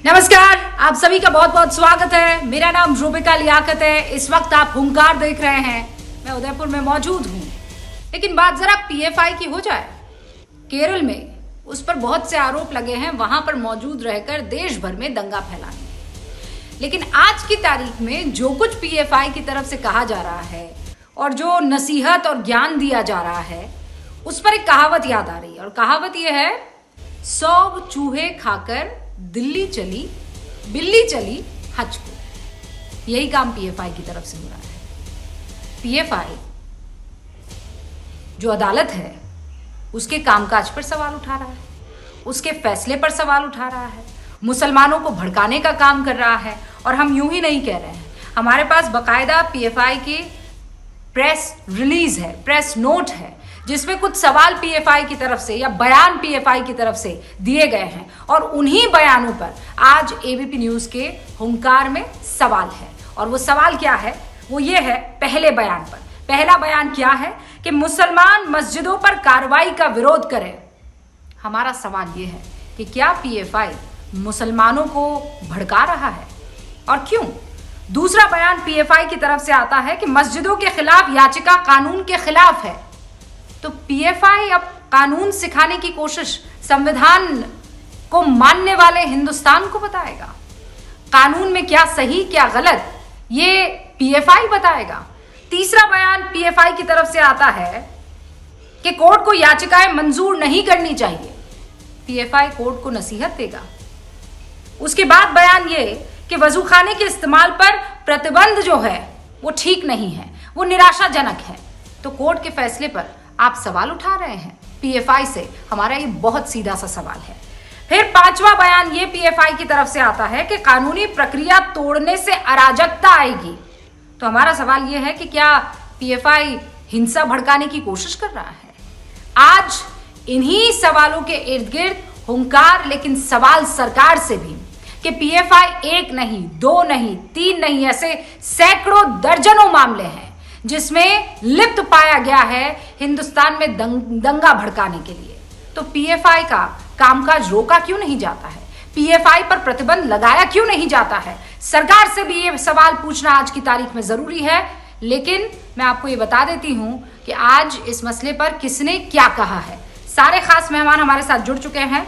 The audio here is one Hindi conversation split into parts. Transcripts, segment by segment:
नमस्कार, आप सभी का बहुत बहुत स्वागत है। मेरा नाम रूबिका लियाकत है। इस वक्त आप हुंकार देख रहे हैं। मैं उदयपुर में मौजूद हूँ। लेकिन बात जरा पीएफआई की हो जाए। केरल में उस पर बहुत से आरोप लगे हैं, वहां पर मौजूद रहकर देश भर में दंगा फैलाने। लेकिन आज की तारीख में जो कुछ पीएफआई की तरफ से कहा जा रहा है और जो नसीहत और ज्ञान दिया जा रहा है, उस पर एक कहावत याद आ रही है। और कहावत यह है, 100 चूहे खाकर दिल्ली चली, बिल्ली चली हज को। यही काम पीएफआई की तरफ से हो रहा है। पीएफआई जो अदालत है, उसके कामकाज पर सवाल उठा रहा है, उसके फैसले पर सवाल उठा रहा है, मुसलमानों को भड़काने का काम कर रहा है। और हम यूं ही नहीं कह रहे हैं, हमारे पास बकायदा पीएफआई की प्रेस रिलीज है, प्रेस नोट है, जिसमें कुछ सवाल पीएफआई की तरफ से या बयान पीएफआई की तरफ से दिए गए हैं। और उन्हीं बयानों पर आज एबीपी न्यूज के हुंकार में सवाल है। और वो सवाल क्या है? वो ये है, पहले बयान पर। पहला बयान क्या है कि मुसलमान मस्जिदों पर कार्रवाई का विरोध करें। हमारा सवाल ये है कि क्या पीएफआई मुसलमानों को भड़का रहा है और क्यों? दूसरा बयान पीएफआई की तरफ से आता है कि मस्जिदों के खिलाफ याचिका कानून के खिलाफ है। तो पीएफआई अब कानून सिखाने की कोशिश संविधान को मानने वाले हिंदुस्तान को बताएगा। कानून में क्या सही क्या गलत, ये पीएफआई बताएगा। तीसरा बयान पीएफआई की तरफ से आता है कि कोर्ट को याचिकाएं मंजूर नहीं करनी चाहिए। पीएफआई कोर्ट को नसीहत देगा। उसके बाद बयान ये कि वजूखाने के इस्तेमाल पर प्रतिबंध जो है वो ठीक नहीं है, वो निराशाजनक है। तो कोर्ट के फैसले पर आप सवाल उठा रहे हैं पीएफआई से। हमारा ये बहुत सीधा सा सवाल है। फिर पांचवा बयान ये पीएफआई की तरफ से आता है कि कानूनी प्रक्रिया तोड़ने से अराजकता आएगी। तो हमारा सवाल ये है कि क्या पीएफआई हिंसा भड़काने की कोशिश कर रहा है? आज इन्हीं सवालों के इर्द गिर्द हुंकार, लेकिन सवाल सरकार से भी कि पीएफआई एक नहीं, दो नहीं, तीन नहीं, ऐसे सैकड़ों दर्जनों मामले हैं जिसमें लिप्त पाया गया है हिंदुस्तान में दंगा भड़काने के लिए। तो पीएफआई का कामकाज रोका क्यों नहीं जाता है? पीएफआई पर प्रतिबंध लगाया क्यों नहीं जाता है? सरकार से भी ये सवाल पूछना आज की तारीख में जरूरी है। लेकिन मैं आपको ये बता देती हूं कि आज इस मसले पर किसने क्या कहा है। सारे खास मेहमान हमारे साथ जुड़ चुके हैं।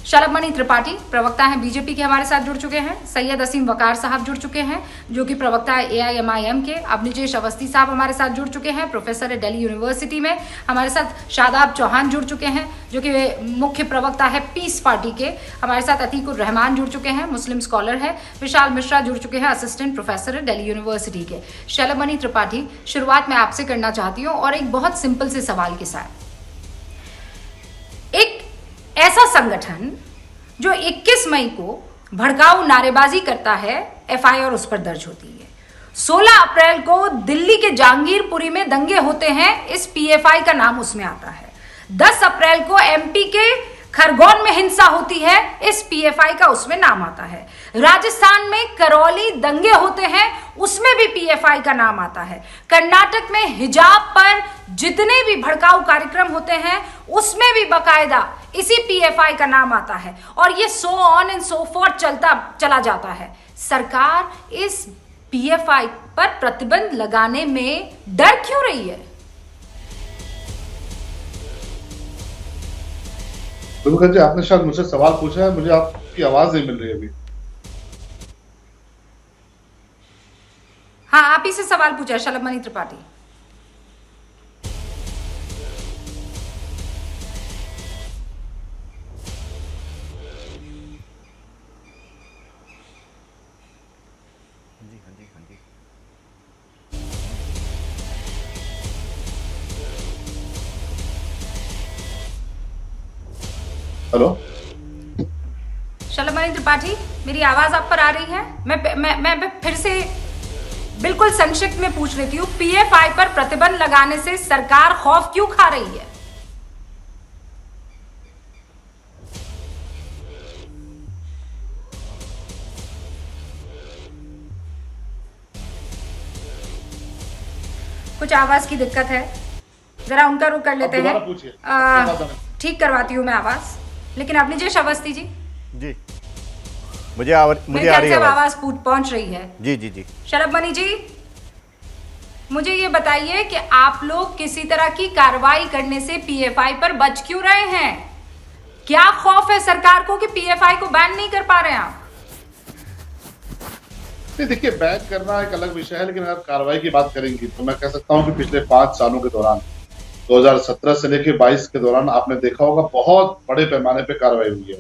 शलभ त्रिपाठी प्रवक्ता हैं बीजेपी के, हमारे साथ जुड़ चुके हैं। सैयद असीम वकार साहब जुड़ चुके हैं, जो कि प्रवक्ता है एआईएमआईएम के। अवनीजेश अवस्थी साहब हमारे साथ जुड़ चुके हैं, प्रोफेसर है दिल्ली यूनिवर्सिटी में। हमारे साथ शादाब चौहान जुड़ चुके हैं, जो कि मुख्य प्रवक्ता है पीस पार्टी के। हमारे साथ अतीकुर रहमान जुड़ चुके हैं, मुस्लिम स्कॉलर है। विशाल मिश्रा जुड़ चुके हैं, असिस्टेंट प्रोफेसर है दिल्ली यूनिवर्सिटी के। शलभ त्रिपाठी, शुरुआत मैं आपसे करना चाहती हूँ और एक बहुत सिंपल से सवाल के साथ। एक ऐसा संगठन जो 21 मई को भड़काऊ नारेबाजी करता है, एफआईआर उस पर दर्ज होती है। 16 अप्रैल को दिल्ली के जहांगीरपुरी में दंगे होते हैं, इस पीएफआई का नाम उसमें आता है। 10 अप्रैल को एमपी के खरगोन में हिंसा होती है, इस पीएफआई का उसमें नाम आता है। राजस्थान में करौली दंगे होते हैं, उसमें भी पीएफआई का नाम आता है। कर्नाटक में हिजाब पर जितने भी भड़काऊ कार्यक्रम होते हैं, उसमें भी बकायदा इसी पीएफआई का नाम आता है। और ये so on and so for चला जाता है। सरकार इस पीएफआई पर प्रतिबंध लगाने में डर क्यों रही है? जी, आपने शायद मुझसे सवाल पूछा है, मुझे आपकी आवाज नहीं मिल रही अभी। हाँ, आप ही से सवाल पूछा है शलभ त्रिपाठी। हेलो शलभ त्रिपाठी, मेरी आवाज आप पर आ रही है? मैं फिर से बिल्कुल संक्षिप्त में पूछ रही हूँ, पीएफआई पर प्रतिबंध लगाने से सरकार खौफ क्यों खा रही है? कुछ आवाज की दिक्कत है, जरा उनका रुख कर लेते हैं। ठीक करवाती हूँ मैं आवाज। लेकिन अवनीजेश अवस्थी जी, मुझे आ रही है आवाज पहुंच रही है। जी जी जी। शलभ मणि जी, मुझे ये बताइए कि आप लोग किसी तरह की कार्रवाई करने से पीएफआई पर बच क्यों रहे हैं? क्या खौफ है सरकार को कि पीएफआई को बैन नहीं कर पा रहे हैं आप? नहीं, देखिए, बैन करना एक अलग विषय है, लेकिन अगर कार्रवाई की बात करेंगी तो मैं कह सकता हूं कि पिछले 5 सालों के दौरान 2017 से लेकर 22 के दौरान आपने देखा होगा बहुत बड़े पैमाने पे कार्रवाई हुई है।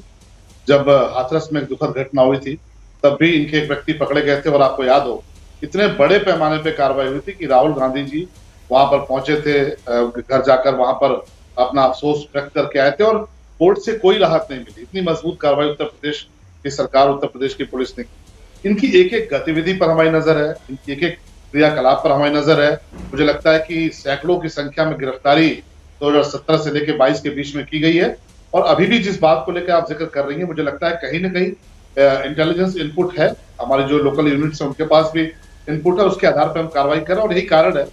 जब हाथरस में एक दुखद घटना हुई थी तब भी इनके एक व्यक्ति पकड़े गए थे, और आपको याद हो इतने बड़े पैमाने पे कार्रवाई हुई थी कि राहुल गांधी जी वहां पर पहुंचे थे, घर जाकर वहां पर अपना अफसोस व्यक्त करके आए थे, और कोर्ट से कोई राहत नहीं मिली। इतनी मजबूत कार्रवाई उत्तर प्रदेश की सरकार, उत्तर प्रदेश की पुलिस ने की। इनकी एक एक गतिविधि पर हमारी नजर है, इनकी एक एक क्रियाकलाप पर हमारी नजर है। मुझे लगता है कि सैकड़ों की संख्या में गिरफ्तारी 2017 से लेकर 22 के बीच में की गई है, और अभी भी जिस बात को लेकर आप जिक्र कर रही हैं, मुझे लगता है कहीं ना कहीं इंटेलिजेंस इनपुट है, हमारे जो लोकल यूनिट्स हैं उनके पास भी इनपुट है, उसके आधार पर हम कार्रवाई कर रहे हैं। और यही कारण है,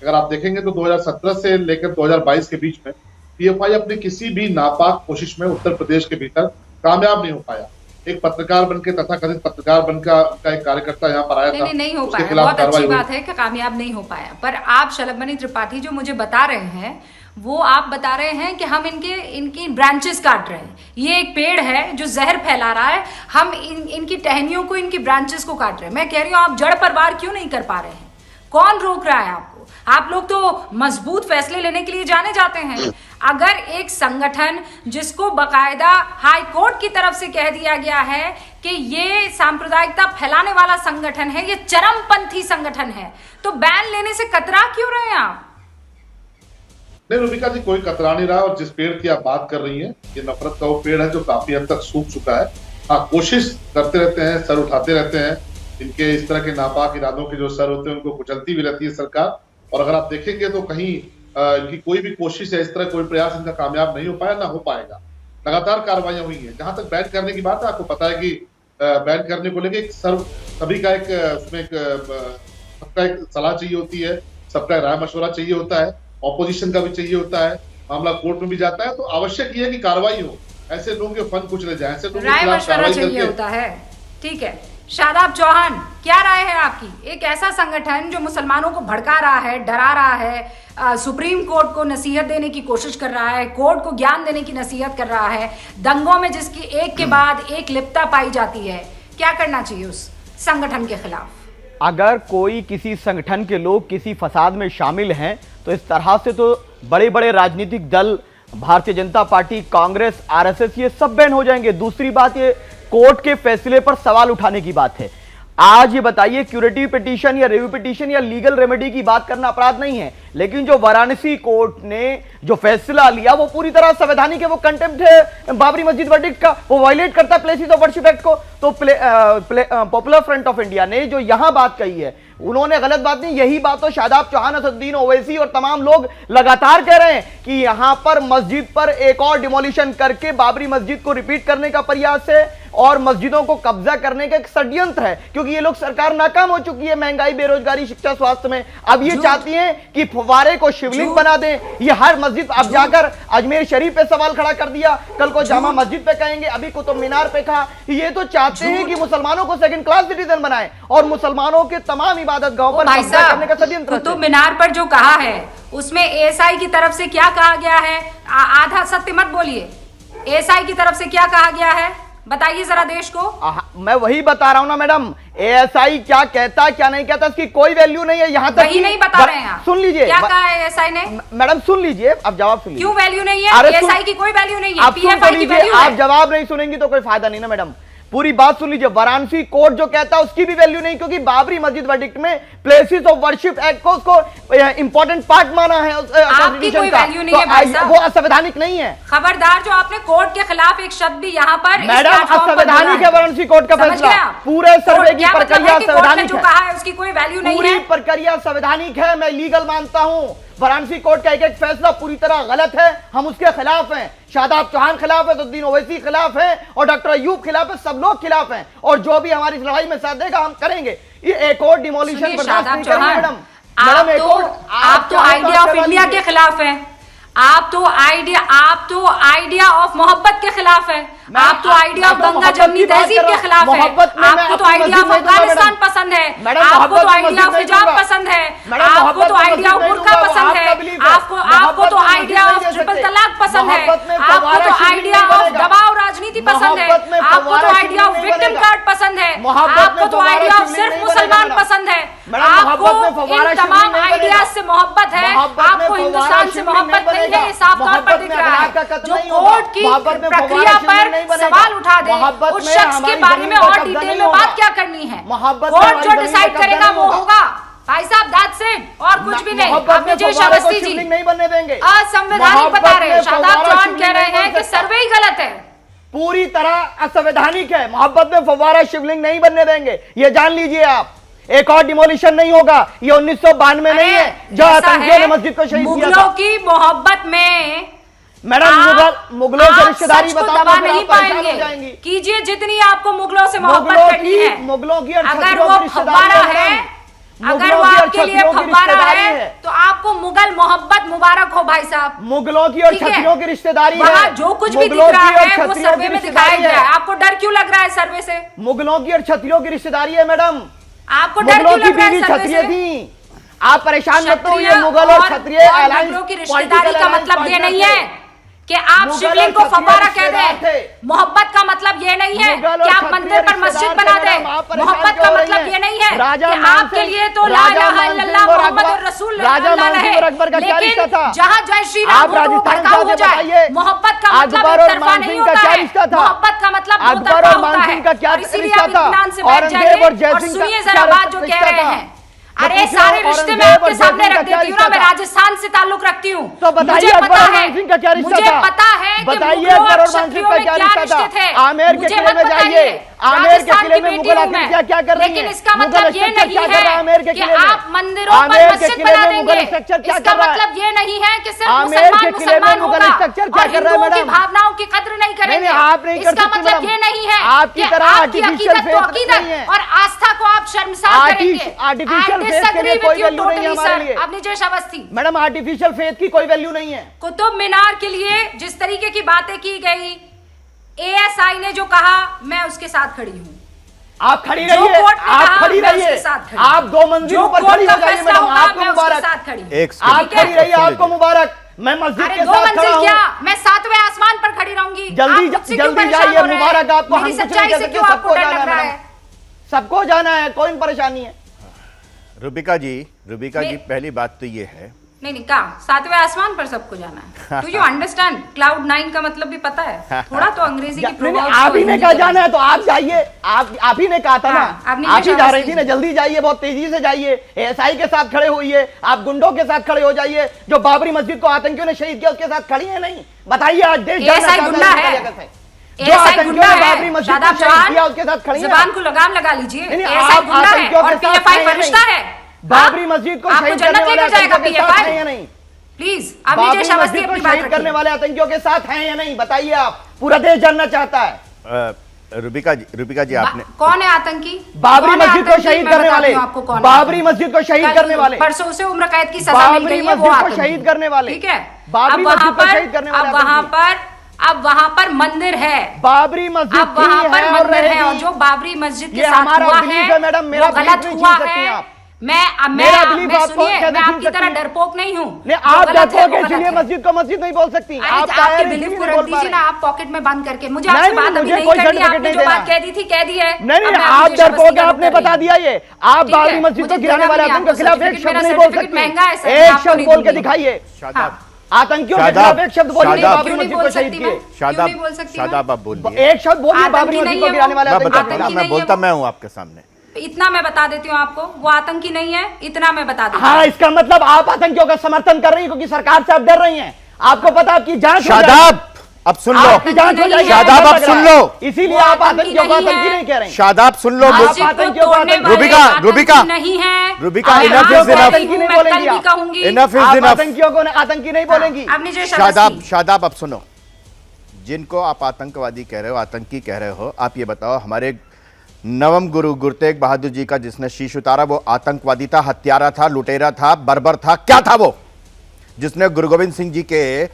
अगर आप देखेंगे तो 2017 से लेकर 2022 के बीच में पीएफआई अपनी किसी भी नापाक कोशिश में उत्तर प्रदेश के भीतर कामयाब नहीं हो पाया। एक पत्रकार बनकर, तथाकथित पत्रकार बनकर उनका एक कार्यकर्ता यहाँ पर आया था, नहीं हो उसके पाया। खिलाफ बहुत अच्छी कार्रवाई बात है कि कामयाब नहीं हो पाया, पर आप शलभ मणि त्रिपाठी जो मुझे बता रहे हैं वो आप बता रहे हैं कि हम इनकी ब्रांचेस काट रहे हैं। ये एक पेड़ है जो जहर फैला रहा है, हम इनकी टहनियों को, इनकी ब्रांचेस को काट रहे हैं। मैं कह रही हूँ आप जड़ पर वार क्यों नहीं कर पा रहे हैं? कौन रोक रहा है आपको? आप लोग तो मजबूत फैसले लेने के लिए जाने जाते हैं। अगर एक संगठन जिसको बकायदा हाई कोर्ट की तरफ से कह दिया गया है कि ये सांप्रदायिकता फैलाने वाला संगठन है, ये चरमपंथी संगठन है, तो बैन लेने से कतरा क्यों रहे हैं आप? नहीं रूबिका जी, कोई कतरा नहीं रहा। और जिस पेड़ की आप बात कर रही हैं, ये नफरत का वो पेड़ है जो काफी हद तक सूख चुका है। हाँ, कोशिश करते रहते हैं, सर उठाते रहते हैं, इनके इस तरह के नापाक इरादों के जो सर होते हैं उनको कुचलती भी रहती है सरकार। और अगर आप देखेंगे तो कहीं इनकी कोई भी कोशिश है, इस तरह कोई प्रयास इनका कामयाब नहीं हो पाया, ना हो पाएगा। लगातार कार्रवाइयां हुई हैं। जहां तक बैन करने की बात है, आपको पता है कि बैन करने को लेकर एक सभी का एक उसमें सबका एक सलाह चाहिए होती है, सबका राय मशवरा चाहिए होता है, ऑपोजिशन का भी चाहिए होता है, मामला कोर्ट में भी जाता है। तो आवश्यक ये है कि कार्रवाई हो, ऐसे लोगों के फन कुचले जाए, ऐसे लोगों के खिलाफ कार्रवाई चाहिए होता है। ठीक है, शादाब चौहान, क्या राय है आपकी? एक ऐसा संगठन जो मुसलमानों को भड़का रहा है, डरा रहा है, सुप्रीम कोर्ट को नसीहत देने की कोशिश कर रहा है, कोर्ट को ज्ञान देने की नसीहत कर रहा है, दंगों में जिसकी एक के बाद एक लिप्तता पाई जाती है, क्या करना चाहिए उस संगठन के खिलाफ? अगर कोई किसी संगठन के लोग किसी फसाद में शामिल हैं तो इस तरह से तो बड़े बड़े राजनीतिक दल, भारतीय जनता पार्टी, कांग्रेस, आरएसएस, ये सब बैन हो जाएंगे। दूसरी बात, ये कोर्ट के फैसले पर सवाल उठाने की बात है। आज ये बताइए, क्यूरेटिव पिटीशन या रिव्यू पिटीशन या लीगल रेमेडी की बात करना अपराध नहीं है, लेकिन जो वाराणसी कोर्ट ने जो फैसला लिया वो पूरी तरह संवैधानिक है। वो कंटेम्प्ट है बाबरी मस्जिद वर्डिक्ट का, वो वायलेट करता है प्लेसेस ऑफ वर्शिप एक्ट को। तो पॉपुलर फ्रंट ऑफ इंडिया ने जो यहां बात कही है, उन्होंने गलत बात नहीं, यही बात तो शादाब चौहान, असदुद्दीन ओवैसी और तमाम लोग लगातार कह रहे हैं कि यहां पर मस्जिद पर एक और डिमोलिशन करके बाबरी मस्जिद को रिपीट करने का प्रयास है और मस्जिदों को कब्जा करने का एक षड्यंत्र है, क्योंकि ये लोग सरकार नाकाम हो चुकी है महंगाई, बेरोजगारी, शिक्षा, स्वास्थ्य में। अब ये चाहती हैं कि फव्वारे को शिवलिंग बना दें। ये हर मस्जिद, अब जाकर अजमेर शरीफ पे सवाल खड़ा कर दिया, कल को जामा मस्जिद पे कहेंगे, अभी कुतुब मीनार पे कहा। ये तो चाहते हैं कि मुसलमानों को सेकंड क्लास सिटीजन बनाए और मुसलमानों के तमाम इबादत गाहों पर कब्जा करने का षड्यंत्र। कुतुब मीनार पर जो कहा है उसमें एएसआई की तरफ से क्या कहा गया है? आधा सत्य मत बोलिए। एएसआई की तरफ से क्या कहा गया है बताइए जरा देश को। मैं वही बता रहा हूं ना मैडम, एएसआई क्या कहता क्या नहीं कहता इसकी कोई वैल्यू नहीं है। यहाँ तक वही नहीं बता रहे हैं। सुन लीजिए क्या कहा है एएसआई ने। मैडम सुन लीजिए, अब जवाब सुन लीजिए। क्यों वैल्यू नहीं है? एएसआई की कोई वैल्यू नहीं है, पीएफआई की वैल्यू है। आप जवाब नहीं सुनेंगी तो कोई फायदा नहीं ना मैडम, पूरी बात सुन लीजिए। वाराणसी कोर्ट जो कहता है उसकी भी वैल्यू नहीं, क्योंकि बाबरी मस्जिद वर्डिक्ट में प्लेसेस ऑफ वर्शिप एक्ट को उसको इंपॉर्टेंट पार्ट माना है। आपकी कोई वैल्यू नहीं है भाई साहब, वो असंवैधानिक नहीं है। खबरदार जो आपने कोर्ट के खिलाफ एक शब्द भी यहाँ पर मैडम, असंवैधानिक है वाराणसी कोर्ट का फैसला। पूरे सर्वे की प्रक्रिया संवैधानिक है, कहा है उसकी कोई वैल्यू नहीं है। पूरी प्रक्रिया संवैधानिक है, मैं लीगल मानता हूँ। वाराणसी कोर्ट का एक एक फैसला पूरी तरह गलत है, हम उसके खिलाफ हैं। शादाब चौहान खिलाफ है, असदुद्दीन ओवैसी खिलाफ है और डॉक्टर अयूब खिलाफ है, सब लोग खिलाफ हैं। और जो भी हमारी इस लड़ाई में साथ देगा हम करेंगे। ये एक और डिमोलिशन बर्दाश्त नहीं करेंगे मैडम। आप तो आइडिया ऑफ इंडिया के खिलाफ हैं, आप तो आइडिया ऑफ मोहब्बत के खिलाफ है। आप तो आइडिया ऑफ गंगा जमनी तहजीब के खिलाफ है। आपको तो आइडिया ऑफ अफगानिस्तान पसंद है, आपको तो आइडिया ऑफ हिजाब पसंद है, आपको तो आइडिया ऑफ बुर्का पसंद है, आपको तो आइडिया ऑफ ट्रिपल तलाक पसंद है, आपको तो आइडिया ऑफ दबाव राजनीति पसंद है, आपको तो आइडिया ऑफ विक्टिम कार्ड पसंद है, आपको तो आइडिया ऑफ सिर्फ मुसलमान पसंद है। आपको इन तमाम आइडिया से मोहब्बत है, आपको हिंदुस्तान से मोहब्बत नहीं है, ये साफ तौर पर दिख रहा है। जो कोर्ट की प्रक्रिया पर सवाल उठा दे, उस शख्स के बारे में और डिटेल में बात क्या करनी है? कोर्ट जो डिसाइड करेगा वो होगा भाई साहब, दैट्स इट, और कुछ भी नहीं। आपने जय अवस्थी जी नहीं बनने देंगे, असंवैधानिक बता रहे हैं, शादाब चौहान कह रहे हैं कि सर्वे ही गलत है, पूरी तरह असंवैधानिक है। मोहब्बत में फव्वारा शिवलिंग नहीं बनने देंगे, ये जान लीजिए आप। एक और डिमोलिशन नहीं होगा, ये 1992 नहीं है जो आतंकियों ने मस्जिद को शहीद किया था। मुगलों की मोहब्बत में मैडम मुगलों से रिश्तेदारी दबा नहीं पाएंगे। कीजिए जितनी आपको मुगलों से मोहब्बत करनी है। मुगलों की अगर वो फव्वारा है, अगर वो आपके लिए फव्वारा है तो आपको मुगल मोहब्बत मुबारक हो भाई साहब। मुगलों की और क्षत्रियों की रिश्तेदारी है। वहाँ जो कुछ भी दिख रहा है वो सर्वे में दिखाया गया है। आपको डर क्यों लग रहा है सर्वे से? मुगलों की और क्षत्रियों की रिश्तेदारी है मैडम। आपको डर क्यों लग रहा है सर्वे से? थी आप परेशान मत होइए। मुगल और क्षत्रिय मुगलों की रिश्तेदारी का मतलब ये नहीं है कि आप शिवलिंग को फव्वारा कह दें। मोहब्बत का मतलब ये नहीं है कि आप मंदिर पर मस्जिद बना दें। मोहब्बत का मतलब ये नहीं है कि आपके लिए तो ला इलाहा इल्लल्लाह मुहम्मदुर रसूलुल्लाह है, लेकिन जहां जय श्री राम को भड़काऊ हो जाए। मोहब्बत का मतलब एक तरफा नहीं होता है, मोहब्बत का मतलब दो तरफा होता है। और इसीलिए आप इत्मीनान से बैठ जाइए और सुनिए जरा बात जो कह रहे हैं। अरे सारे रिश्ते मैं आपके सामने रख देती हूँ ना, मैं राजस्थान से ताल्लुक रखती हूँ, तो बताइए मुझे पता है, का क्या रिश्ता मुझे था? पता है कि बताइए अकबर और मानसिंह का क्या रिश्ता था? आमेर के किले में जाइए, आमेर के किले में मुगल आकृतियां क्या कर रही हैं? लेकिन इसका मतलब ये नहीं है कि आप मंदिरों पर आमेर के मस्जिद किले बना में मुगल देंगे। स्ट्रक्चर क्या इसका कर रहा है? मतलब ये नहीं है कि सिर्फ आमेर मुसलमान के किले में मुसलमान मुगल होगा स्ट्रक्चर क्या और कर रहा है हिंदुओं की मैडम? भावनाओं की कद्र नहीं करेंगे। आप नहीं कर इसका सकती मतलब मैडम। ये नहीं है आपकी कि तरह आपकी artificial अकीदत को faith अकीदत नहीं है। और आस्था को आप शर्मसार करेंगे। आर्टिफिशियल फेथ के लिए कोई वैल्यू नहीं है हमारे लिए। अपनी जय अवस्थी मैडम आर्टिफिशियल फेथ की कोई वैल्यू नहीं है। कुतुब मीनार के लिए जिस तरीके की बातें की गई, एएसआई ने जो कहा, मैं उसके साथ खड़ी हूँ। आप खड़ी रहिए, आप खड़ी रहिए, आप 2 मंजिलों पर खड़ी हो जाइए मैडम, आपको मुबारक। आप खड़ी रहिए, आपको मुबारक। मैं मस्जिद के साथ खड़ा हूँ, क्या मैं 7वें आसमान पर खड़ी रहूंगी? जल्दी जाइए, मुबारक आपको। हम कुछ नहीं कर सकते, सबको जाना है मैडम, सबको जाना है, कोई परेशानी है। रुबिका जी पहली बात तो ये है, नहीं कहा 7वें आसमान पर सबको जाना है। Do you understand? क्लाउड 9 का मतलब भी पता है थोड़ा तो अंग्रेजी की प्रभाव। आप ही ने कहा जाना है तो आप जाइए, आप ही ने कहा था ना, आप ही जा रही थी ना। जल्दी जाइए, बहुत तेजी से जाइए, एएसआई के साथ खड़े होइए, आप गुंडों के साथ खड़े हो जाइए। जो बाबरी मस्जिद को आतंकियों ने शहीद किया उसके साथ खड़ी है नहीं? बताइए आज देश गुंडा है, जो आतंकियों ने बाबरी मस्जिद को शहीद किया उसके साथ खड़ी है। जुबान को लगाम लगा लीजिए। आप आतंकियों के साथ फरिश्ता है। बाबरी मस्जिद को शहीद करने वाले आतंकियों के साथ हैं या नहीं? प्लीज बाबरी मस्जिद को शहीद करने वाले आतंकियों के साथ हैं या नहीं? बताइए आप, पूरा देश जानना चाहता है। रुबिका जी आपने कौन है आतंकी? बाबरी मस्जिद को शहीद करने वाले, बाबरी मस्जिद को शहीद करने वाले, परसों उसे उम्र कैद की सजा मिल गई है, वो को शहीद करने वाले, ठीक है। बाबरी मस्जिद को शहीद करने वाले, अब वहां पर मंदिर है, बाबरी मस्जिद अब वहां पर मंदिर है, और जो बाबरी मस्जिद के साथ हुआ है मैडम, मेरा गलत हुआ है। मैं सुनिए, मैं आपकी तरह डरपोक नहीं हूँ। आप डरपोक है, इसलिए मस्जिद को मस्जिद नहीं बोल सकती। आप आपके बिलीफ को रख दीजिए ना, आप पॉकेट में बंद करके। मुझे आपसे बात अभी नहीं करनी, आपने जो बात कह दी थी कह दी है। नहीं, आप डरपोक है, आपने बता दिया ये। आप बाबरी मस्जिद को गिराने वाले आतंकियों के खिलाफ एक शब्द नहीं बोल सकती। एक शब्द बोल के दिखाइए, आतंकियों के खिलाफ एक शब्द बोलिए। बाबरी मस्जिद को शहीद किए, शादाब आप बोलिए, एक शब्द बोलिए बाबरी मस्जिद को गिराने वाले आतंकियों। मैं बोलता मैं हूँ आपके सामने। इतना मैं बता देती हूँ आपको, वो आतंकी नहीं है, इतना मैं बता देती हूँ। हाँ, इसका मतलब आप आतंकियों का समर्थन कर रही हैं क्योंकि सरकार से आप डर रही हैं। आपको पता, आपकी जांच शादाब अब सुन लो, जांच हो जाएगी। शादाब अब सुन लो, इसीलिए आप आतंकियों को आतंकी नहीं कह रहे हैं। शादाब सुन लो, रुबिका नहीं है, Rubika enough is enough, enough is enough. आतंकियों को आतंकी नहीं बोलेंगी। शादाब अब सुनो, जिनको आप आतंकवादी कह रहे हो, आतंकी कह रहे हो, आप ये बताओ, हमारे नवम गुरु गुरु तेग बहादुर जी का जिसने शीश उतारा वो आतंकवादी था, हत्यारा था, लुटेरा था, बर्बर था, क्या था वो? जिसने गुरु गोविंद सिंह जी के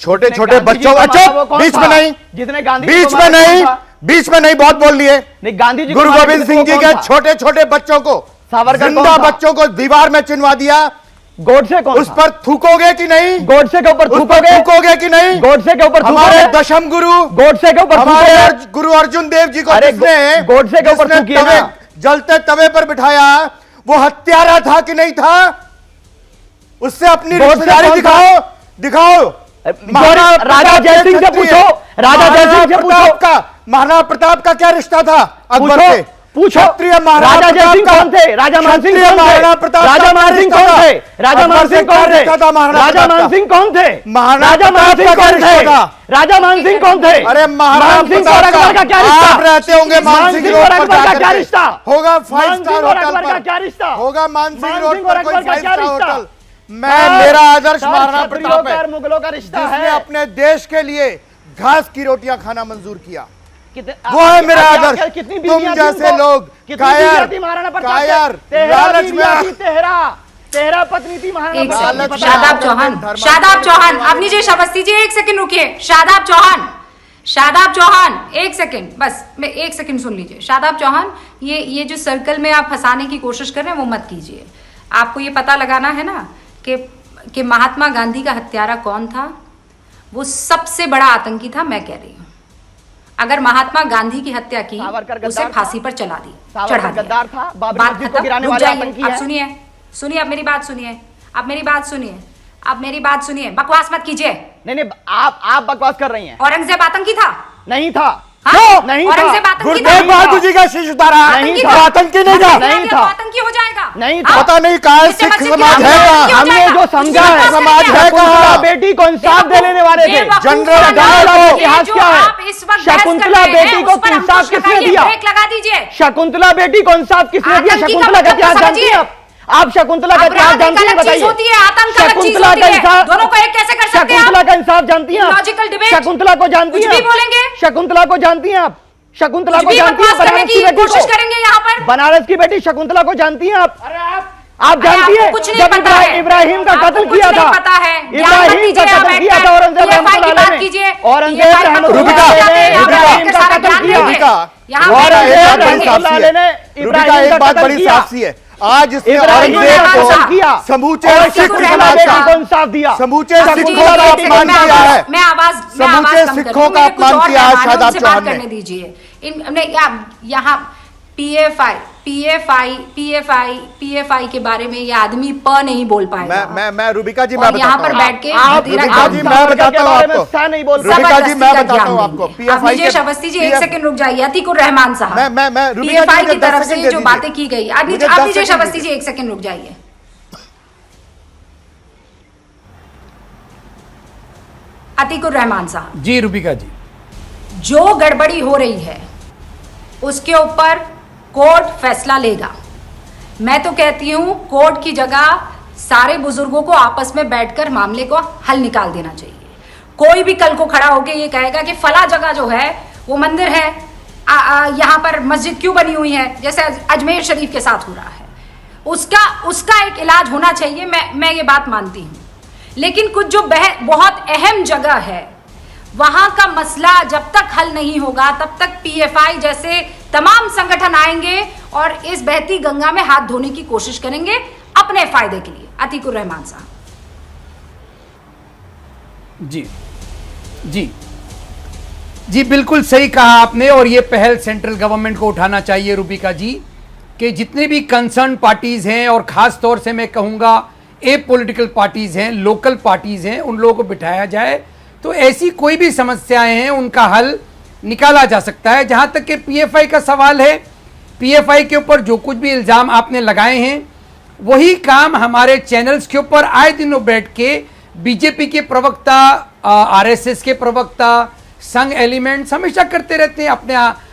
छोटे जिसने छोटे गांधी जी बच्चों को मारा, अच्छा वो कौन बीच था? में नहीं, जिसने गांधी जी बीच को में मारा, नहीं, कौन था? बीच में नहीं, बहुत बोल लिए। नहीं, गांधी जी को गुरु मारा, गोविंद सिंह जी कौन के था? छोटे छोटे बच्चों को, सावरकर कौन जिंदा था? बच्चों को दीवार में चिनवा दिया। गोडसे कौन उस था? पर थूकोगे कि नहीं? गोडसे के ऊपर उस पर थूकोगे? थूकोगे कि नहीं? गोडसे के ऊपर हमारे थूकोगे? दशम गुरु, गोडसे के ऊपर हमारे थूकोगे? गुरु अर्जुन देव जी को अरे जिसने गोडसे के ऊपर जिसने थूकिए तवे, ना। जलते तवे पर बिठाया, वो हत्यारा था कि नहीं था? उससे अपनी गोडसे रिश्तेदारी कौन था? दिखाओ, दिखाओ। राजा जय सिंह से पूछो, राजा जय सिंह से पूछो, महाराणा प्रताप का क्या रिश्ता था अकबर पूछो, से? पूछो। क्षत्रिय महाराणा राजा जय सिंह प्रताप कौन थे? राजा मान सिंह क्षत्रिय कौन थे? महाराणा प्रताप का राजा मान क्या सिंह रिश्ता कौन था? थे? राजा मान अकबर सिंह से क्या कौन थे? रिश्ता था महाराणा राजा प्रताप मान का? सिंह कौन थे? महाराणा राजा मान प्रताप सिंह का क्या कौन थे? रिश्ता था? राजा मान सिंह कौन थे? अरे महाराणा मान सिंह और प्रताप अकबर का क्या रिश्ता? आप रहते होंगे मान सिंह रोड और पर अकबर का जाकर क्या के। रिश्ता? होगा मान 5 सिंह स्टार और होटल अकबर का पर क्या रिश्ता? होगा मान सिंह मान रोड सिंह और पर कोई अकबर का 5 क्या स्टार रिश्ता? होटल। मैं मेरा आदर्श सर, महाराणा क्षत्रियों प्रताप का है, और मुगलों का रिश्ता जिसने है। अपने देश के लिए घास की रोटियां खाना मंजूर किया। कितने- वो है मेरा आप- आदर्श। कितनी तुम बीवियां थी जैसे उनको? लोग कितनी कायर, बीवियां थी महाराणा प्रताप के? कायर, 13 लालच में बीवियां थी, 13 पत्नी थी महाराणा एक प्रताप की, सेकंड, लालच पता है? शादाब चौहान, शादाब चौहान, आप नीचे शब्द दीजिए, एक सेकंड रुकिए। शादाब चौहान, शादाब चौहान, एक सेकंड बस, मैं एक सेकंड सुन लीजिए। शादाब चौहान, ये जो सर्कल में आप फंसाने की कोशिश कर रहे हैं वो मत कीजिए। आपको ये पता लगाना है ना कि महात्मा गांधी का हत्यारा कौन था। वो सबसे बड़ा आतंकी था, मैं कह रही हूँ। अगर महात्मा गांधी की हत्या की, सावरकर गद्दार उसे था? फांसी पर चढ़ा सावरकर दिया। गद्दार था? बाबरी बात मस्जिद को खत्म, गिराने रुक वाले जाइए, आतंकी अब हैं? सुनिए, अब मेरी बात सुनिए, अब मेरी बात सुनिए, अब मेरी बात सुनिए, बकवास मत कीजिए। नहीं, आप बकवास कर रही हैं। औरंगजेब आतंकी था? नहीं था। हाँ? क्यों? नहीं था। औरंगजेब आतंकी था? गुरुदेव बहादुर जी का शीश उतारा, नहीं वो था। आतंकी नहीं था। नहीं था। आतंकी हो जाएगा? नहीं हाँ? था। पता नहीं कहा इससे सिख मस्जिद समाज की है आतंकी कहाँ? हो हमने जाएगा? जो समझा है, इससे समाज है करेंगे? कहाँ? शकुंतला बेटी को इंसाफ देने वाले थे। जनरल डायल का ये इतिहास जो क्या है? आप इस वक्त बहस शकुंतला कर रहे हैं, बेटी को उस पर इंसाफ अंकुश किसने लगाइए, दिया? ब्रेक लगा दीजिए। शकुंतला बेटी को इंसाफ किसने दिया? आतंकी का शकुंतला का मतलब इतिहास तो जानती हैं समझिए। आप शकुंतला का इतिहास अपराध एक जानती हैं? अलग चीज बताइए। होती है, आतंक अलग चीज शकुंतला होती का है। इंसाफ, दोनों को एक कैसे कर सकते हैं शकुंतला आप? का इंसाफ जानती हैं आप? Logical debate. शकुंतला को जानती कुछ हैं? भी बोलेंगे? शकुंतला को जानती हैं आप? शकुंतला कुछ को भी जानती हैं? बकवास करने बनारस की की बेटी कोशिश को? करेंगे यहाँ पर? बनारस की बेटी शकुंतला को जानती हैं आप? आप अरे जानती आपको है कुछ नहीं जब पता है। इब्राहिम का आपको कत्ल कुछ किया नहीं था, पता है। इब्राहिम का कत्ल किया था औरंगजेब PFI की बात ने। कीजिए। औरंगजेब PFI का रहमतुल्लाह बात अलैह कीजिए। ने इब्राहिम का सारा कत्ल ज्ञान किया। देंगे। यहाँ पे रुबिका, एक बात बड़ी देंगे। साफ सी है। रुबिका, एक बात बड़ी साफ सी है। आज इसने इब्राहिम ने औरंगजेब कत्ल को किया। समूचे और सिख शकुंतला समाज बेटी का को इंसाफ दिया। समूचे जी, सिखों जी, का जी, अपमान मैं किया है। मैं आवाज समूचे कम सिखों करूं। का मेरे कुछ अपमान और किया मेहमान हैं, शादाब उनसे बात चौहान ने। करने दीजिए। यहाँ PFI के बारे में ये आदमी नहीं बोल पाएगा। मैं रुबिका जी, और मैं यहाँ बताता पर हूँ। बैठ के आप धीरे- रुबिका जी, मैं बताता हूँ आपको। नहीं बोल रुबिका जी, मैं जबरदस्ती का बताता हूँ ज्ञान आपको। देंगे। अब नीचे शबस्ती जी, एक सेकंड रुक जाइए। अतीकुर रहमान साहब, मैं रुबिका जी, PFI मुझे की 10 तरफ सेकंड से दे जो दीजिए। बातें की गई, अब मुझे नीचे 10 सेकंड शबस्ती दीजिए। जी एक सेकंड रुक जाइए। अतीकुर रहमान साहब जी, रुबिका जी, जो गड़बड़ी हो रही है उसके ऊपर कोर्ट फैसला लेगा। मैं तो कहती हूं कोर्ट की जगह सारे बुजुर्गों को आपस में बैठकर मामले को हल निकाल देना चाहिए। कोई भी कल को खड़ा होकर ये कहेगा कि फला जगह जो है वो मंदिर है, यहाँ पर मस्जिद क्यों बनी हुई है, जैसे अजमेर शरीफ के साथ हो रहा है, उसका एक इलाज होना चाहिए। मैं ये बात मानती हूँ, लेकिन कुछ जो बहुत अहम जगह है वहां का मसला जब तक हल नहीं होगा तब तक PFI जैसे तमाम संगठन आएंगे और इस बहती गंगा में हाथ धोने की कोशिश करेंगे अपने फायदे के लिए। अतीकुर रहमान साहब जी जी जी, बिल्कुल सही कहा आपने। और ये पहल सेंट्रल गवर्नमेंट को उठाना चाहिए रुबिका जी, कि जितने भी कंसर्न पार्टीज हैं, और खास तौर से मैं कहूँगा पॉलिटिकल पार्टीज हैं, लोकल पार्टीज हैं, उन लोगों को बिठाया जाए तो ऐसी कोई भी समस्याएं हैं उनका हल निकाला जा सकता है। जहां तक कि PFI का सवाल है, PFI के ऊपर जो कुछ भी इल्ज़ाम आपने लगाए हैं वही काम हमारे चैनल्स के ऊपर आए दिनों बैठ के बीजेपी के प्रवक्ता, RSS के प्रवक्ता, संघ एलिमेंट्स हमेशा करते रहते हैं।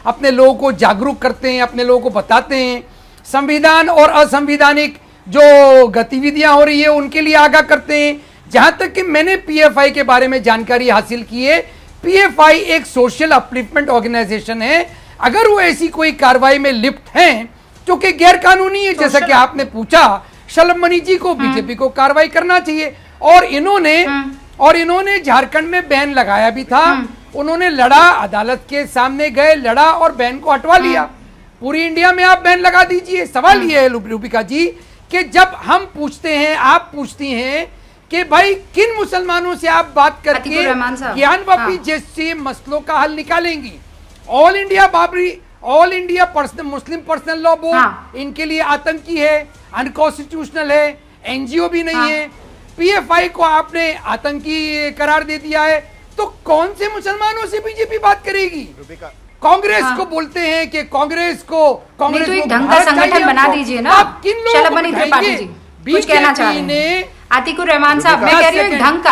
अपने लोगों को जागरूक करते हैं, अपने लोगों को बताते हैं, संविधान और असंवैधानिक जो गतिविधियां हो रही है उनके लिए आगाह करते हैं। जहां तक कि मैंने PFI के बारे में जानकारी हासिल की है, PFI एक सोशल अपलिफ्टमेंट ऑर्गेनाइजेशन है। अगर वो ऐसी कोई कार्रवाई में लिप्त हैं जो कि गैर कानूनी है, जैसा कि आपने पूछा, शलम मनी जी को, बीजेपी को कार्रवाई करना चाहिए। और इन्होंने झारखंड में बैन लगाया भी था। उन्होंने लड़ा, अदालत के सामने गए, लड़ा और बैन को हटवा लिया। पूरी इंडिया में आप बैन लगा दीजिए। सवाल ये है रूबिका जी कि जब हम पूछते हैं, आप पूछती हैं कि भाई किन मुसलमानों से आप बात करके ज्ञानवापी जैसे मसलों का हल निकालेंगी। All India Muslim Personal Law Board इनके लिए आतंकी है, अनकॉन्स्टिट्यूशनल है, एनजीओ भी नहीं है। पीएफआई को आपने आतंकी करार दे दिया है, तो कौन से मुसलमानों से बीजेपी बात करेगी? कांग्रेस को बोलते हैं कि कांग्रेस को एक ढंग का संगठन बना दीजिए ना। आप किन लोगों को त्रिपाठी जी कुछ कहना चाह रहे हैं? आतिकुर रहमान साहब, मैं कह रही हूँ एक ढंग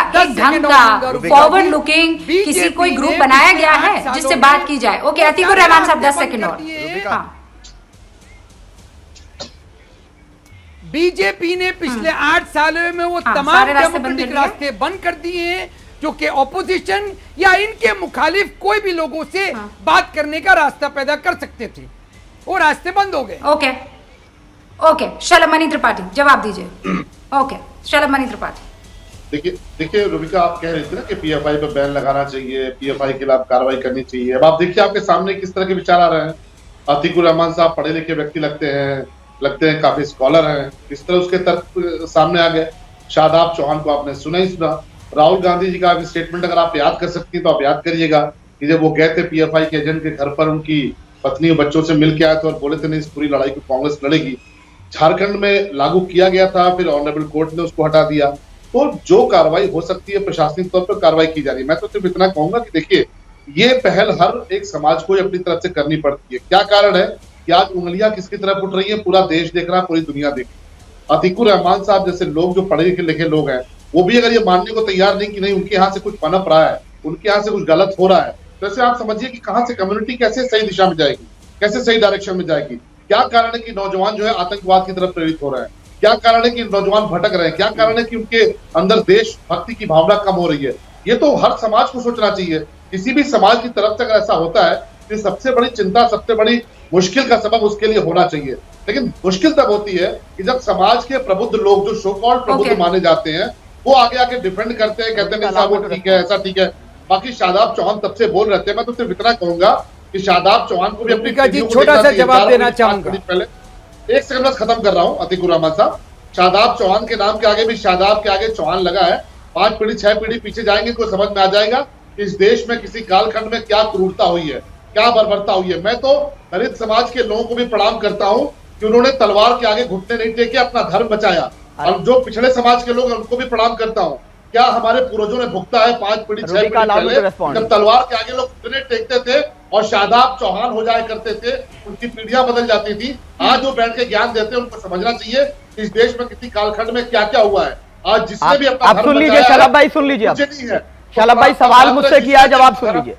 का फॉरवर्ड लुकिंग किसी कोई ग्रुप बनाया गया है जिससे बात की जाए। ओके आतिकुर रहमान साहब 10 सेकंड और। बीजेपी ने पिछले 8 सालों में वो तमाम डेमोक्रेटिक रास्ते बंद कर दिए हैं जो कि ऑपोजिशन या इनके मुखालिफ कोई भी लोगों से बात करने का रास्ता पैदा कर सकते थे, वो रास्ते बंद हो गए। ओके शलभमणि त्रिपाठी जवाब दीजिए। ओके शलभमणि त्रिपाठी। देखिए रूबिका, आप कह रही थी ना कि पीएफआई पर बैन लगाना चाहिए, पीएफआई के खिलाफ कार्रवाई करनी चाहिए। अब आप देखिए आपके सामने किस तरह के विचार आ रहे हैं। अतीकुर रहमान साहब पढ़े लिखे व्यक्ति लगते हैं काफी स्कॉलर हैं, किस तरह उसके तर्क सामने आ गए। शादाब चौहान को आपने सुना ही सुना। राहुल गांधी जी का स्टेटमेंट अगर आप याद कर सकती हैं तो आप याद करिएगा कि जब वो गए थे पीएफआई के एजेंट के घर पर, उनकी पत्नी और बच्चों से मिल के आए थे और बोले थे नहीं इस पूरी लड़ाई को कांग्रेस लड़ेगी। झारखंड में लागू किया गया था, फिर ऑनरेबल कोर्ट ने उसको हटा दिया। तो जो कार्रवाई हो सकती है प्रशासनिक तौर पर कार्रवाई की जा रही है। मैं तो सिर्फ इतना कहूंगा कि देखिए ये पहल हर एक समाज को अपनी तरफ से करनी पड़ती है। क्या कारण है कि आज उंगलियां किसकी तरफ उठ रही है? पूरा देश देख रहा है, पूरी दुनिया देख रही है। अतीकुर रहमान साहब जैसे लोग जो पढ़े लिखे लोग हैं, वो भी अगर ये मानने को तैयार नहीं कि नहीं उनके यहाँ से कुछ पनप रहा है, उनके यहाँ से कुछ गलत हो रहा है, तो ऐसे आप समझिए कि कहां से कम्युनिटी कैसे सही दिशा में जाएगी, कैसे सही डायरेक्शन में जाएगी। क्या कारण है कि नौजवान जो है आतंकवाद की तरफ प्रेरित हो रहे हैं? क्या कारण है कि नौजवान भटक रहे हैं? क्या कारण है कि उनके अंदर देशभक्ति की भावना कम हो रही है? ये तो हर समाज को सोचना चाहिए। किसी भी समाज की तरफ से अगर ऐसा होता है तो सबसे बड़ी चिंता, सबसे बड़ी मुश्किल का सबब उसके लिए होना चाहिए। लेकिन मुश्किल तब होती है कि जब समाज के प्रबुद्ध लोग, जो सो कॉल्ड प्रबुद्ध माने जाते हैं, वो आगे आके डिफेंड करते हैं, कहते हैं साहब वो ठीक है, ऐसा ठीक है। बाकी शादाब चौहान तब से बोल रहे थे। मैं तो सिर्फ इतना कहूंगा कि शादाब चौहान को भी अपनी छोटा सा जवाब देना चाहूंगा। पहले 1 सेकंड बस खत्म कर रहा हूं। अतीकुर रहमान साहब, शादाब चौहान के नाम के आगे भी शादाब के आगे चौहान लगा है। 5 पीढ़ी 6 पीढ़ी पीछे जाएंगे तो समझ में आ जाएगा इस देश में किसी कालखंड में क्या क्रूरता हुई है, क्या बर्बरता हुई है। मैं तो दलित समाज के लोगों को भी प्रणाम करता हूं कि उन्होंने तलवार के आगे घुटने नहीं टेके, अपना धर्म बचाया। और जो पिछड़े समाज के लोग हैं उनको भी प्रणाम करता हूं। क्या हमारे पूर्वजों ने भुगता है 5 पीढ़ी 6 पीढ़ी पहले, जब तलवार के आगे लोग घुटने टेकते थे और शादाब चौहान हो जाया करते थे, उनकी पीढ़ियां बदल जाती थी। आज जो बैठ के ज्ञान देते हैं उनको समझना चाहिए इस देश में किसी कालखंड में क्या क्या हुआ है। आज जिसने भी अपना सुन लीजिए शलभ भाई, सुन लीजिए शलभ भाई, सवाल मुझसे किया है, जवाब सुन लीजिए।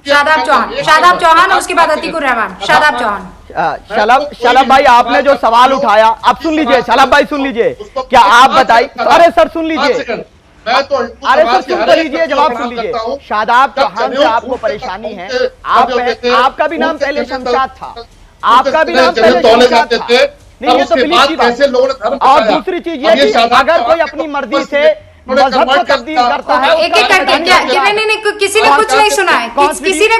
शादाब चौहान और उसके बाद अतीकुर रहमान। शादाब चौहान। शलभ भाई, आपने जो सवाल उठाया, आप सुन लीजिए। शलभ भाई सुन लीजिए, क्या आप बताइए। अरे सर सुन लीजिए, अरे सर सुन तो लीजिए, जवाब सुन लीजिए। शादाब चौहान से आपको परेशानी है। आपका भी नाम पहले शमशाद था, आपका भी नाम पहले शमशाद था। नहीं, ये तो बिलीफ की बात है। और दूसरी चीज ये कि अगर कोई अपनी मर्जी से मजहब को तब्दील करता है, एक एक करके क्या? नहीं, किसी ने कुछ नहीं सुना है, किसी ने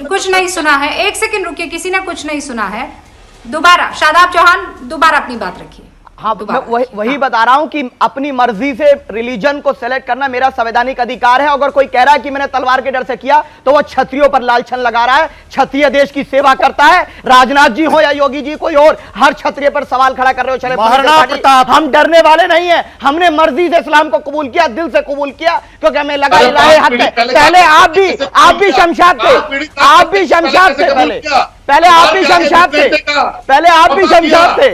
कुछ नहीं सुना है। 1 सेकंड रुकिए, किसी ने कुछ नहीं सुना है। दोबारा शादाब चौहान दोबारा अपनी बात रखिए। हाँ, मैं वही बता रहा हूं कि अपनी मर्जी से रिलीजन को सेलेक्ट करना मेरा संवैधानिक अधिकार है। अगर कोई कह रहा है कि मैंने तलवार के डर से किया, तो वह क्षत्रियों पर लालछन लगा रहा है। क्षत्रिय देश की सेवा करता है। राजनाथ जी हो या योगी जी, कोई और, हर क्षत्रिय पर सवाल खड़ा कर रहे हो। चले महाराणा प्रताप, हम डरने वाले नहीं है। हमने मर्जी से इस्लाम को कबूल किया, दिल से कबूल किया, क्योंकि हमें लगा राह हक है। पहले आप भी शमशाद थे, आप भी शमशाद थे, पहले आप भी शमशाद थे, पहले आप भी शमशाद थे,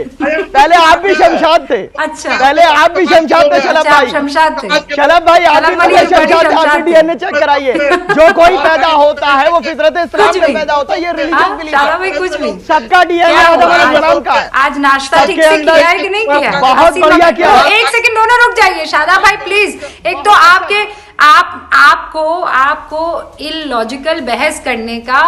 पहले आप भी शमशाद थे। अच्छा, पहले आप भी शमशाद थे। शलभ भाई, शमशाद थे। शलभ भाई, आप भी शमशाद थे। आप डीएनए चेक कराइए। जो कोई पैदा होता है वो फितरत इस्लाम में पैदा होता है। ये रिलीजन बिलीफ, कुछ भी, सबका डीएनए इस्लाम का है। आज नाश्ता ठीक से किया है कि नहीं किया? बहुत बढ़िया किया। 1 सेकंड दोनों रुक जाइए। शादाब भाई प्लीज, एक तो आपको इलॉजिकल बहस करने का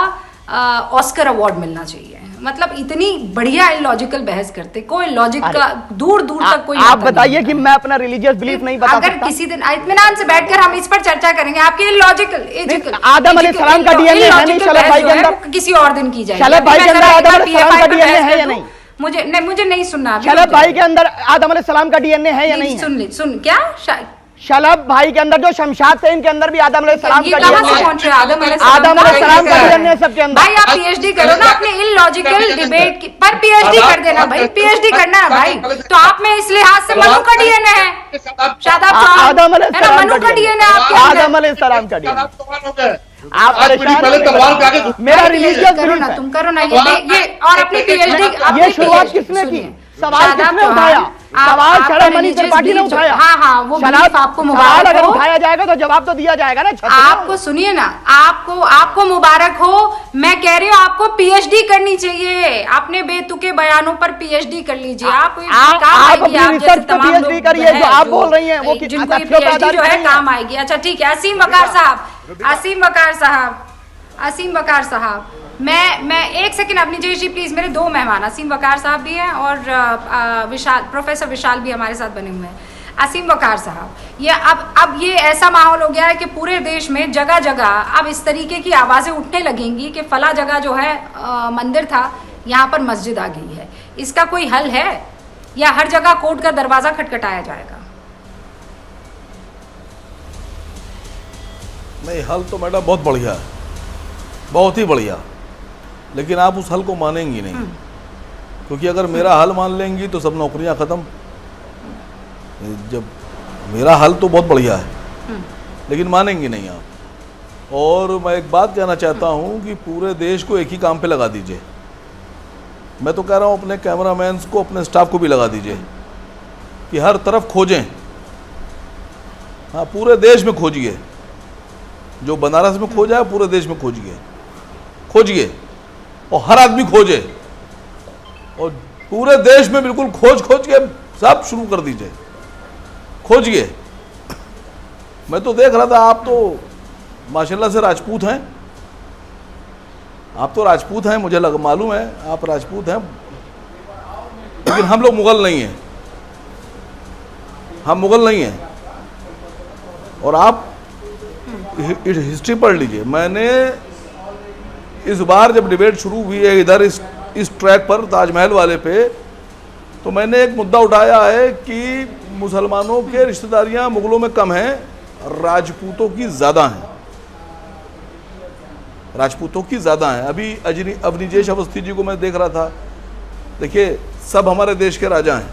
ऑस्कर अवार्ड मिलना चाहिए। मतलब इतनी बढ़िया इलॉजिकल बहस करते, कोई लॉजिक का दूर दूर तक कोई आप नाता नहीं बताइए है। कि मैं अपना रिलीजियस बिलीफ नहीं बता अगर सकता? किसी दिन इत्मीनान से बैठकर हम इस पर चर्चा करेंगे, आपके इलॉजिकल आदम अलैहिस्सलाम का DNA है नहीं शलभ भाई के अंदर? किसी और दिन की जाएगी। शलभ भाई अभी के मैं अंदर जरा एक आदम बार अलैहिस्सलाम का PFI पर DNA बहस है कर या दूं। नहीं? मुझे नहीं सुनना अभी, शलभ रुक भाई जाओ। के अंदर आदम अलैहिस्सलाम का DNA है या नहीं है? सुन क्या शलभ भाई के अंदर जो शमशाद थे, इनके अंदर भी आदम अलैहिस्सलाम ये का कहाँ DNA से है। पहुंच रहे हैं? आदम आदम अलैहिस्सलाम का का DNA सबके अंदर। भाई आप पीएचडी करो ना अपने इलॉजिकल डिबेट पर, पीएचडी कर देना भाई, पीएचडी करना है भाई। तो आप में इस लिहाज से मनु का डीएनए है, शादाब साहब, आदम है ना, अलैहिस्सलाम मनु का का डीएनए आपके आदम अंदर। अलैहिस्सलाम का DNA। हो गए आप आज परेशान पहले नहीं तलवार हो। के आगे मेरा भाई, रिलीजियस PhD करो ना, बिलीफ तुम करो ना ये और अपनी पीएचडी, ये शुरुआत किसने की? सवाल किसने उठाया? सवाल शरद मनी त्रिपाठी ने उठाया। हाँ वो शरद, बिलीफ आपको सवाल मुबारक अगर हो। उठाया जाएगा तो जवाब तो दिया जाएगा ना। आपको सुनिए ना, आपको मुबारक हो। मैं कह रही हूँ आपको पीएचडी करनी चाहिए, अपने बेतुके बयानों पर पीएचडी कर लीजिए। आप अपनी रिसर्च पे PhD करिए, जो आप बोल रही हैं वो जिनको तथ्यों पे पीएचडी आधारित जो है नहीं है। काम आएगी। अच्छा ठीक है, असीम वकार साहब, मैं एक सेकंड, अपनी जयश्री प्लीज, मेरे दो मेहमान असीम वकार साहब भी हैं और प्रोफेसर विशाल भी हमारे साथ बने हुए हैं। असीम वकार साहब, ये अब ये ऐसा माहौल हो गया है कि पूरे देश में जगह जगह अब इस तरीके की आवाज़ें उठने लगेंगी कि फला जगह जो है मंदिर था, यहाँ पर मस्जिद आ गई है। इसका कोई हल है या हर जगह कोर्ट का दरवाज़ा खटखटाया जाएगा? नहीं, हल तो मैडम बहुत बढ़िया है, बहुत ही बढ़िया, लेकिन आप उस हल को मानेंगी नहीं, क्योंकि अगर मेरा हल मान लेंगी तो सब नौकरियां ख़त्म। जब मेरा हल तो बहुत बढ़िया है, लेकिन मानेंगी नहीं आप। और मैं एक बात कहना चाहता हूं कि पूरे देश को एक ही काम पे लगा दीजिए। मैं तो कह रहा हूं अपने कैमरामैन को, अपने स्टाफ को भी लगा दीजिए कि हर तरफ खोजें। हाँ, पूरे देश में खोजिए, जो बनारस में खोजा है पूरे देश में खोजिए और हर आदमी खोजे, और पूरे देश में बिल्कुल खोज के सब शुरू कर दीजिए, खोजिए। मैं तो देख रहा था, आप तो माशाल्लाह से राजपूत हैं, मुझे मालूम है आप राजपूत हैं, लेकिन हम लोग मुगल नहीं हैं, और आप हिस्ट्री पढ़ लीजिए। मैंने इस बार जब डिबेट शुरू हुई है इधर इस ट्रैक पर, ताजमहल वाले पे, तो मैंने एक मुद्दा उठाया है कि मुसलमानों के रिश्तेदारियां मुगलों में कम हैं, राजपूतों की ज़्यादा हैं, अभी अवनीजेश अवस्थी जी को मैं देख रहा था। देखिए, सब हमारे देश के राजा हैं,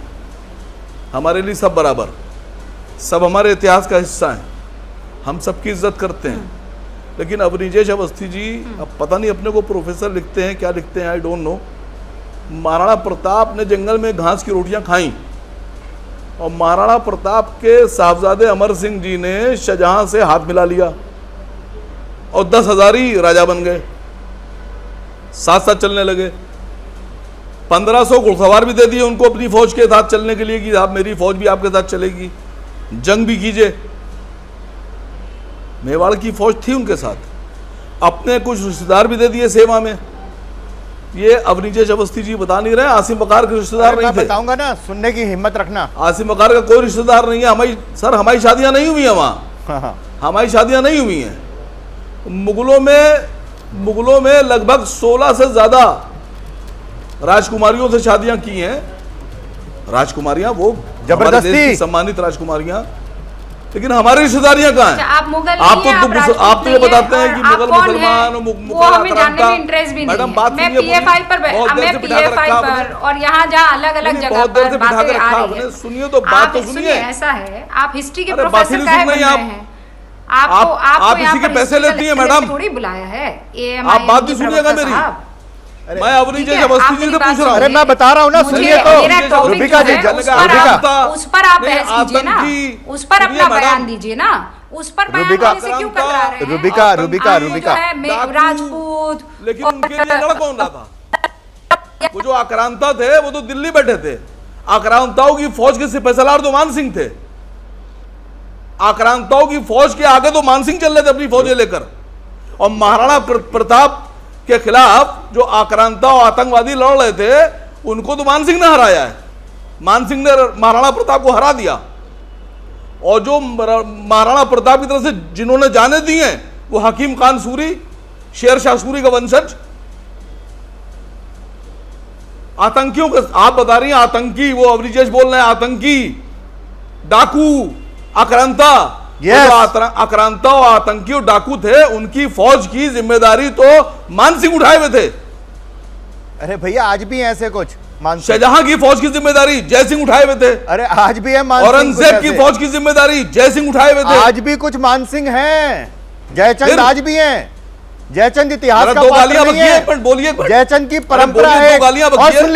हमारे लिए सब बराबर, सब हमारे इतिहास का हिस्सा हैं, हम सबकी इज्जत करते हैं। लेकिन अवनीजेश अवस्थी जी, अब पता नहीं अपने को प्रोफेसर लिखते हैं, क्या लिखते हैं, I don't know. Maharana Pratap ने जंगल में घास की रोटियां खाई, और महाराणा प्रताप के साहबजादे अमर सिंह जी ने शाहजहां से हाथ मिला लिया और 10,000 ही राजा बन गए, साथ साथ चलने लगे। 1500 घुड़सवार भी दे दिए उनको अपनी फौज के साथ चलने के लिए कि आप मेरी फौज भी आपके साथ चलेगी, जंग भी कीजिए। मेवाड़ की फौज थी उनके साथ, अपने कुछ रिश्तेदार भी दे दिए सेवा में। ये अवनीजेश अवस्थी जी बता नहीं रहे, आसिम वकार के रिश्तेदार नहीं थे। बताऊंगा ना, सुनने की हिम्मत रखना। आसिम वकार का कोई रिश्तेदार नहीं है। हमारी शादियां नहीं हुई है वहाँ, हमारी शादियां नहीं हुई हैं। मुगलों में लगभग 16 से ज्यादा राजकुमारियों से शादियां की हैं, राजकुमारियां वो जबरदस्ती सम्मानित राजकुमारियां, लेकिन हमारी रिश्तेदारियां कहाँ हैं? आप मुगल आप तो ये बताते हैं कि मुगल मुसलमान, वो हमें जानने में इंटरेस्ट भी नहीं है। मैं PFI पर और यहाँ जहाँ अलग अलग जगह पर बातें आ रही है, सुनिए तो बात तो सुनिए। ऐसा है, आप हिस्ट्री के अरे प्रोफेसर बात ही नहीं का सुन रही आप। आपको इसी के पैसे लेती हैं मैडम, थोड़ी बुलाया है। आप बात भी सुनिएगा मेरी। मैं अवनीजेश अवस्थी जी से पूछ रहा हूँ। अरे मैं बता रहा हूँ ना, सुनिए तो। रुबिका जी, उस पर आप बहस कीजिए ना, उस पर अपना मैडम, बयान दीजिए ना, उस पर बयान देने से क्यों कतरा रहे हैं? रुबिका राजपूत, लेकिन उनके लिए लड़ कौन रहा था? वो जो आक्रांता थे वो तो दिल्ली बैठे थे। आक्रांताओं की फौज के सिपहसालार तो मान सिंह थे, आक्रांताओं की फौज के आगे तो मान सिंह चल रहे थे अपनी फौजें लेकर, और महाराणा प्रताप के खिलाफ जो आक्रांता और आतंकवादी लड़ रहे थे उनको तो मान सिंह ने हराया है। मान सिंह ने महाराणा प्रताप को हरा दिया, और जो महाराणा प्रताप की तरफ से जिन्होंने जाने दी हैं वो हकीम खान सूरी, शेर शाह सूरी का वंशज, आतंकियों के आप बता रही हैं आतंकी, वो अवरिजेश बोल रहे हैं आतंकी, डाकू, आक्रांता। Yes. आक्रांता और आतंकी और डाकू थे, उनकी फौज की जिम्मेदारी तो मान सिंह उठाए हुए थे। अरे भैया आज भी हैं ऐसे कुछ मान सिंह। शाहजहां की फौज की जिम्मेदारी जय सिंह उठाए हुए थे। अरे आज भी है मान सिंह औरंगजेब कुछ की ऐसे। फौज की जिम्मेदारी जय सिंह उठाए हुए थे। आज भी कुछ मान सिंह हैं, जयचंद फिर? आज भी हैं। जयचंद इतिहास जरा का दो पात्र गालियां नहीं बकिए, है। एक मिनट बोलिए, एक मिनट। जयचंद की अरे परंपरा बोलिए, है। दो गालियां और बकिए। सुन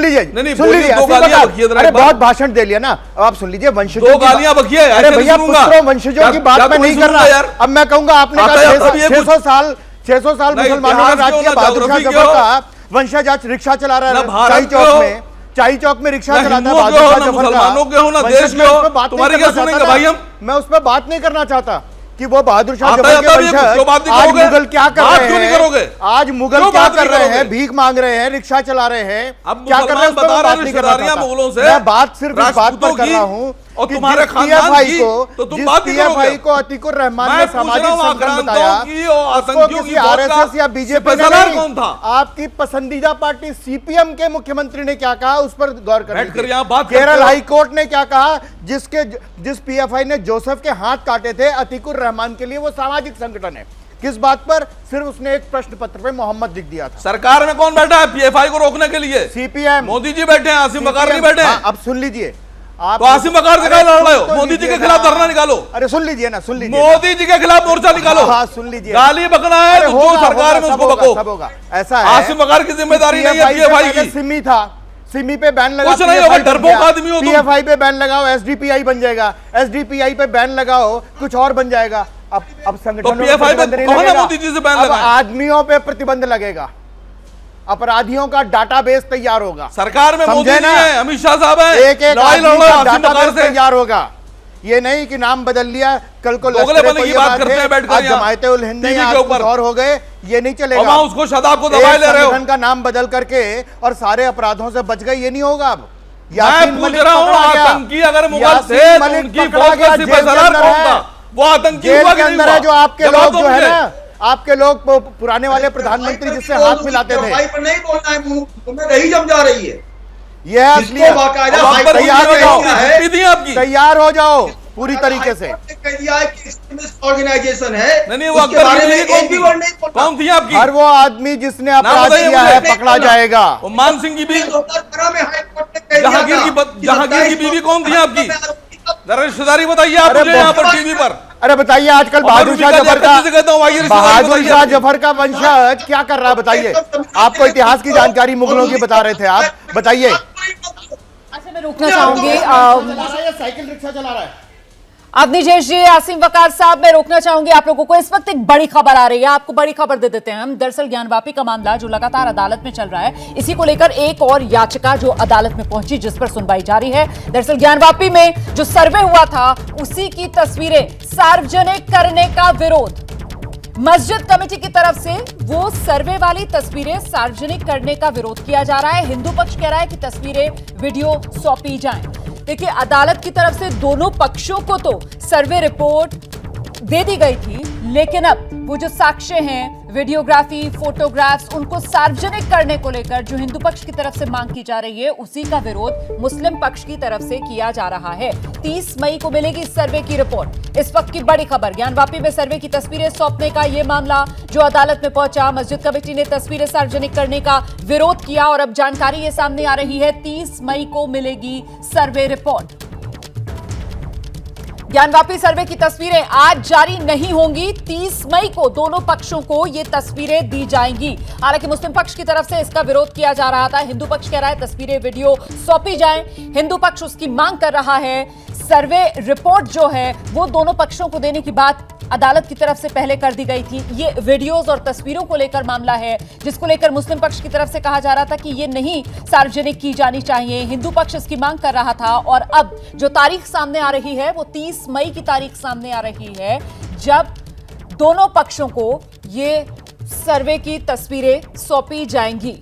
लीजिए नहीं, सुन बोलिए, लीजिए दो ऐसी गालियां बात- बकिए जरा अरे एक बार। बहुत भाषण दे लिया ना, अब आप सुन लीजिए वंशजों दो की बात- गालियां बकिए, ऐसे अरे नहीं भैया सुनूंगा। पुत्रों वंशजों क्या- की बात क्या मैं कोई नहीं कर सुनूंगा रहा। यार? अब मैं कहूंगा आपने आता कहा है, तब ये 600 साल 600 साल नहीं, मुसलमानों का इतिहास राज क्यों किया, ना, बहादुर शाह ज्योग्राफी जफर क्यों? का वंशज आज रिक्शा चला रहा ना है भारत चाई चौक क्यों? में, चाई चौक में रिक्शा ना चलाता है हिंदुओं बहादुर के हो, शाह ना जफर का। मुसलमानों के हो, ना वंशज देश में के हो, उस पे बात नहीं तुम्हारी क्या करना सुनेंगे चाहता भाई था। हम? मैं उस पर बात नहीं करना चाहता कि वो बहादुर शाह आता जफर है, के तब ये क्यों बात वंशज नहीं आज करोगे? मुगल क्या कर बात रहे क्यों नहीं हैं, करोगे? आज मुगल क्यों क्या बात कर नहीं रहे करोगे? हैं, भीख मांग रहे हैं, रिक्शा चला रहे हैं, अब क्या कर रहे हैं, मुसलमान उस पर बता मैं रहे बात हैं नहीं करना रिश्तेदारियां चाहता। मुगलों से, मैं बात सिर्फ इस बात पर राजपूतों कर की, रहा हूं और कि तुम्हारे जिस खानदान PFI की, को तो तुम जिस बात नहीं PFI करोगे। को अतीकुर रहमान मैं ने पूछ रहा सामाजिक हूं संगठन आक्रांताओं बताया, की और उसको आतंकियों किसी की फौज का RSS या बीजेपी ने सिपहसालार नहीं, कौन था? आपकी पसंदीदा पार्टी CPM के मुख्यमंत्री ने क्या कहा उस पर गौर करनी बैठकर थी। यहाँ बात करते केरल हो। हाई कोर्ट ने क्या कहा, जिस PFI ने जोसेफ के हाथ काटे थे अतीकुर रहमान के लिए, वो सामाजिक संगठन है। किस बात पर? सिर्फ उसने एक प्रश्न पत्र पे मोहम्मद लिख दिया था। सरकार में कौन बैठा है PFI को रोकने के लिए? CPM मोदी जी बैठे हैं, आसिम बकार नहीं बैठे हाँ, हैं। अब सुन लीजिए आप। तो आसिम बकार से क्या लड़ रहे हो? तो मोदी जी के लीजिए खिलाफ ना। धरना निकालो। अरे सुन लीजिए ना, सुन लीजिए। मोदी जी के खिलाफ मोर्चा निकालो। हाँ सुन लीजिए। गाली बकना है अरे तो जो होगा, सरकार होगा, में सब उसको होगा, बको। सब होगा। ऐसा है आसिम बकार की जिम्मेदारी नहीं है PFI से PFI पहले की। सिमी था, सिमी पे बैन लगा, कुछ नहीं होगा, डरपोक आदमी हो तुम। PFI पे बैन लगाओ SDPI बन जाएगा, SDPI पे बैन लगाओ कुछ और बन जाएगा। अब संगठनों पे PFI पे प्रतिबंध नहीं कौन है लगेगा। मोदी जी से बैन अब लगाए? आदमियों पे प्रतिबंध लगेगा, अपराधियों का डाटाबेस तैयार होगा। सरकार में मोदी समझे जी ना? हैं, अमित शाह साहब हैं, एक एक लड़ाई लड़ आदमी रहे का हो आसिम बकार डाटाबेस से। तैयार होगा। ये नहीं कि नाम बदल लिया, कल को दोगले लश्करे पने की तैयबा बात करते थे, हैं बैठकर आज यहाँ। जमायते उल हिंद टीवी या के आज कुछ ऊपर। और हो गए, ये नहीं और चलेगा। वहां उसको शदाब को दबाए एक ले रहे हो। संगठन का नाम बदल करके और सारे अपराधों से बच गए, ये नहीं होगा। अब मैं पूछ रहा हूं, आतंकी अगर मुगल थे तो उनकी फौज का सिपहसालार कौन था? वो आतंकी जेल हुआ के कि नहीं अंदर है हुआ? जो आपके जवाब लोग दो जो है मुझे। ना, आपके लोग पुराने वाले प्रधानमंत्री जिससे हाथ मिलाते थे, भाई पर नहीं बोलना है, मुंह तुम्हें रही जम जा रही है। ये है जिसको असलियत। बाकायदा अब आप पर तैयार हो मुझे जाओ, बताओ, कितनी आपकी? तैयार हो जाओ पूरी तरीके से। कह दिया है कि एक्सट्रीमिस्ट ऑर्गेनाइजेशन है, नहीं वो उसके अख्तर बारे में की एक कौन भी थी? वर्ड नहीं बोलना। कौन थी आपकी? हर वो आदमी जिसने अपराध बताइए किया मुझे। है पकड़ा जाएगा। वो मान सिंह की भी 2018 में हाई कोर्ट ने कह दिया जहांगीर था की कि जहांगीर की 27 बीवी कौन थी आपकी? जरा रिश्तेदारी बताइए आप अरे मुझे यहाँ पर बहुत- टीवी पर। अरे बताइए आजकल और बहादुर शाह रूबिका जफर लियाकत जी से कहता हूँ, आइए का रिश्तेदारी बहादुर बताइए शाह अपनी। जफर का वंशज क्या कर रहा है बताइए। आपको इतिहास की जानकारी मुगलों की बता रहे थे आप, बताइए। अच्छा मैं रोकना चाहूंगी साइकिल रिक्शा चला रहा है। अवनी जैश जी, आसिम वकार साहब, मैं रोकना चाहूंगी आप लोगों को। इस वक्त एक बड़ी खबर आ रही है, आपको बड़ी खबर दे देते हैं हम। दरअसल ज्ञानवापी का मामला जो लगातार अदालत में चल रहा है, इसी को लेकर एक और याचिका जो अदालत में पहुंची जिस पर सुनवाई जारी है। दरअसल ज्ञानवापी में जो सर्वे हुआ था उसी की तस्वीरें सार्वजनिक करने का विरोध, मस्जिद कमेटी की तरफ से वो सर्वे वाली तस्वीरें सार्वजनिक करने का विरोध किया जा रहा है। हिंदू पक्ष कह रहा है कि तस्वीरें वीडियो सौंपी जाएं। देखिए अदालत की तरफ से दोनों पक्षों को तो सर्वे रिपोर्ट दे दी गई थी, लेकिन अब वो जो साक्ष्य हैं, वीडियोग्राफी, फोटोग्राफ्स, उनको सार्वजनिक करने को लेकर जो हिंदू पक्ष की तरफ से मांग की जा रही है, उसी का विरोध मुस्लिम पक्ष की तरफ से किया जा रहा है। 30 मई को मिलेगी सर्वे की रिपोर्ट। इस वक्त की बड़ी खबर, ज्ञानवापी में सर्वे की तस्वीरें सौंपने का यह मामला जो अदालत में पहुंचा। मस्जिद कमेटी ने तस्वीरें सार्वजनिक करने का विरोध किया और अब जानकारी ये सामने आ रही है 30 मई को मिलेगी सर्वे रिपोर्ट। ज्ञानवापी सर्वे की तस्वीरें आज जारी नहीं होंगी, 30 मई को दोनों पक्षों को ये तस्वीरें दी जाएंगी। हालांकि मुस्लिम पक्ष की तरफ से इसका विरोध किया जा रहा था, हिंदू पक्ष कह रहा है तस्वीरें वीडियो सौंपी जाएं। हिंदू पक्ष उसकी मांग कर रहा है। सर्वे रिपोर्ट जो है वो दोनों पक्षों को देने की बात अदालत की तरफ से पहले कर दी गई थी। ये वीडियोस और तस्वीरों को लेकर मामला है जिसको लेकर मुस्लिम पक्ष की तरफ से कहा जा रहा था कि ये नहीं सार्वजनिक की जानी चाहिए। हिंदू पक्ष इसकी मांग कर रहा था और अब जो तारीख सामने आ रही है वो 30 मई की तारीख सामने आ रही है, जब दोनों पक्षों को ये सर्वे की तस्वीरें सौंपी जाएंगी।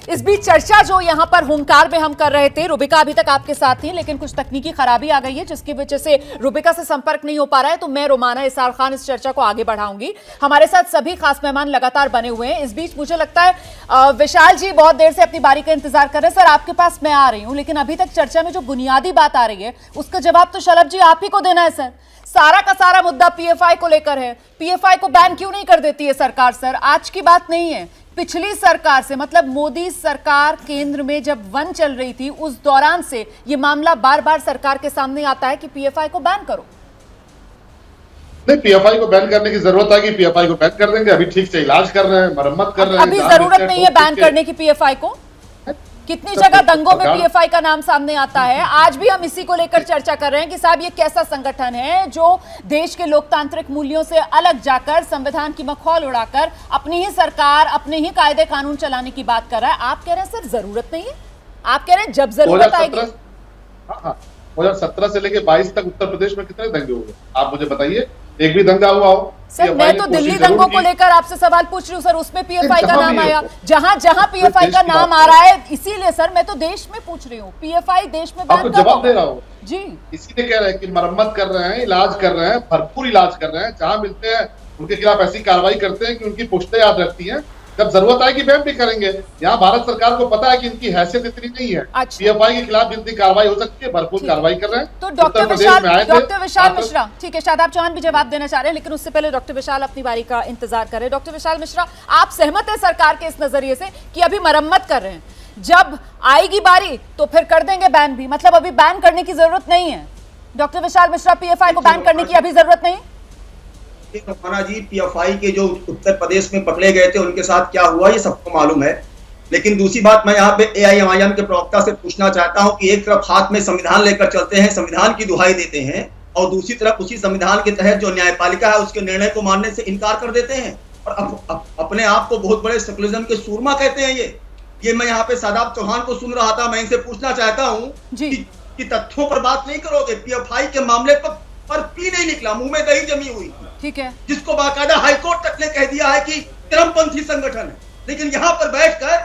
इस बीच चर्चा जो यहां पर हुंकार में हम कर रहे थे, रुबिका अभी तक आपके साथ थी, लेकिन कुछ तकनीकी खराबी आ गई है जिसकी वजह से रुबिका से संपर्क नहीं हो पा रहा है, तो मैं रोमाना इसार खान इस चर्चा को आगे बढ़ाऊंगी। हमारे साथ सभी खास मेहमान लगातार बने हुए हैं। इस बीच मुझे लगता है विशाल जी बहुत देर से अपनी बारी का इंतजार कर रहे हैं। सर, आपके पास मैं आ रही हूं, लेकिन अभी तक चर्चा में जो बुनियादी बात आ रही है उसका जवाब तो शलभ जी आप ही को देना है। सर, सारा का सारा मुद्दा पीएफआई को लेकर है। पीएफआई को बैन क्यों नहीं कर देती है सरकार? सर, आज की बात नहीं है, पिछली सरकार से, मतलब मोदी सरकार केंद्र में जब वन चल रही थी उस दौरान से ये मामला बार बार सरकार के सामने आता है कि पीएफआई को बैन करो। नहीं, पीएफआई को बैन करने की जरूरत है कि पीएफआई को बैन कर देंगे। अभी ठीक से इलाज कर रहे हैं, मरम्मत कर रहे हैं। अभी जरूरत नहीं है बैन करने की पीएफआई को। कितनी जगह दंगों में पीएफआई का नाम सामने आता है। आज भी हम इसी को लेकर चर्चा कर रहे हैं कि साहब ये कैसा संगठन है जो देश के लोकतांत्रिक मूल्यों से अलग जाकर संविधान की मखौल उड़ाकर अपनी ही सरकार, अपने ही कायदे कानून चलाने की बात कर रहा है। आप कह रहे हैं सर जरूरत नहीं है, आप कह रहे हैं जब जरूरत आएगी। 2017 से लेके 22 तक उत्तर प्रदेश में कितने दंगे हुए आप मुझे बताइए? एक भी दंगा हुआ हो? सर, मैं तो दिल्ली दंगों को लेकर आपसे सवाल पूछ रही हूँ सर, उसमें पीएफआई का नाम आया। जहां जहां पीएफआई का नाम आ रहा है, इसीलिए सर मैं तो देश में पूछ रही हूँ, पीएफआई देश में आपको जवाब दे रहा हूँ जी। इसीलिए कह रहे हैं कि मरम्मत कर रहे हैं, इलाज कर रहे हैं, भरपूर इलाज कर रहे हैं। जहां मिलते हैं उनके खिलाफ ऐसी कार्रवाई करते हैं कि उनकी पुष्टें याद रखती हैं। जब जरूरत आएगी बैन भी करेंगे। यहाँ भारत सरकार को पता है कि इनकी हैसियत इतनी नहीं है। अच्छा। पीएफआई के खिलाफ जितनी कार्रवाई हो सकती है भरपूर कार्रवाई कर रहे हैं। तो डॉक्टर विशाल मिश्रा, ठीक है, शादाब चौहान भी जवाब देना चाह रहे हैं, लेकिन उससे पहले डॉक्टर विशाल अपनी बारी का इंतजार कर रहे हैं। डॉक्टर विशाल मिश्रा, आप सहमत है सरकार के इस नजरिए से कि अभी मरम्मत कर रहे हैं, जब आएगी बारी तो फिर कर देंगे बैन भी, मतलब अभी बैन करने की जरूरत नहीं है? डॉक्टर विशाल मिश्रा, पीएफआई को बैन करने की अभी जरूरत नहीं? रोमाना जी, पीएफआई के जो उत्तर प्रदेश में पकड़े गए थे उनके साथ क्या हुआ ये सबको मालूम है। लेकिन दूसरी बात मैं यहाँ पे एआईएमआईएम के प्रवक्ता से पूछना चाहता हूँ कि एक तरफ हाथ में संविधान लेकर चलते हैं, संविधान की दुहाई देते हैं, और दूसरी तरफ उसी संविधान के तहत जो न्यायपालिका है उसके निर्णय को मानने से इनकार कर देते हैं और अपने आप को बहुत बड़े सेकुलरिज्म के सूरमा कहते हैं। ये मैं यहाँ पे शादाब चौहान को सुन रहा था, मैं इनसे पूछना चाहता हूँ कि तथ्यों पर बात नहीं करोगे? पीएफआई के मामले पर पी नहीं निकला, मुंह में दही जमी हुई थी, ठीक है, जिसको बाकायदा हाईकोर्ट तक ने कह दिया है कि चरमपंथी संगठन है, लेकिन यहाँ पर बैठकर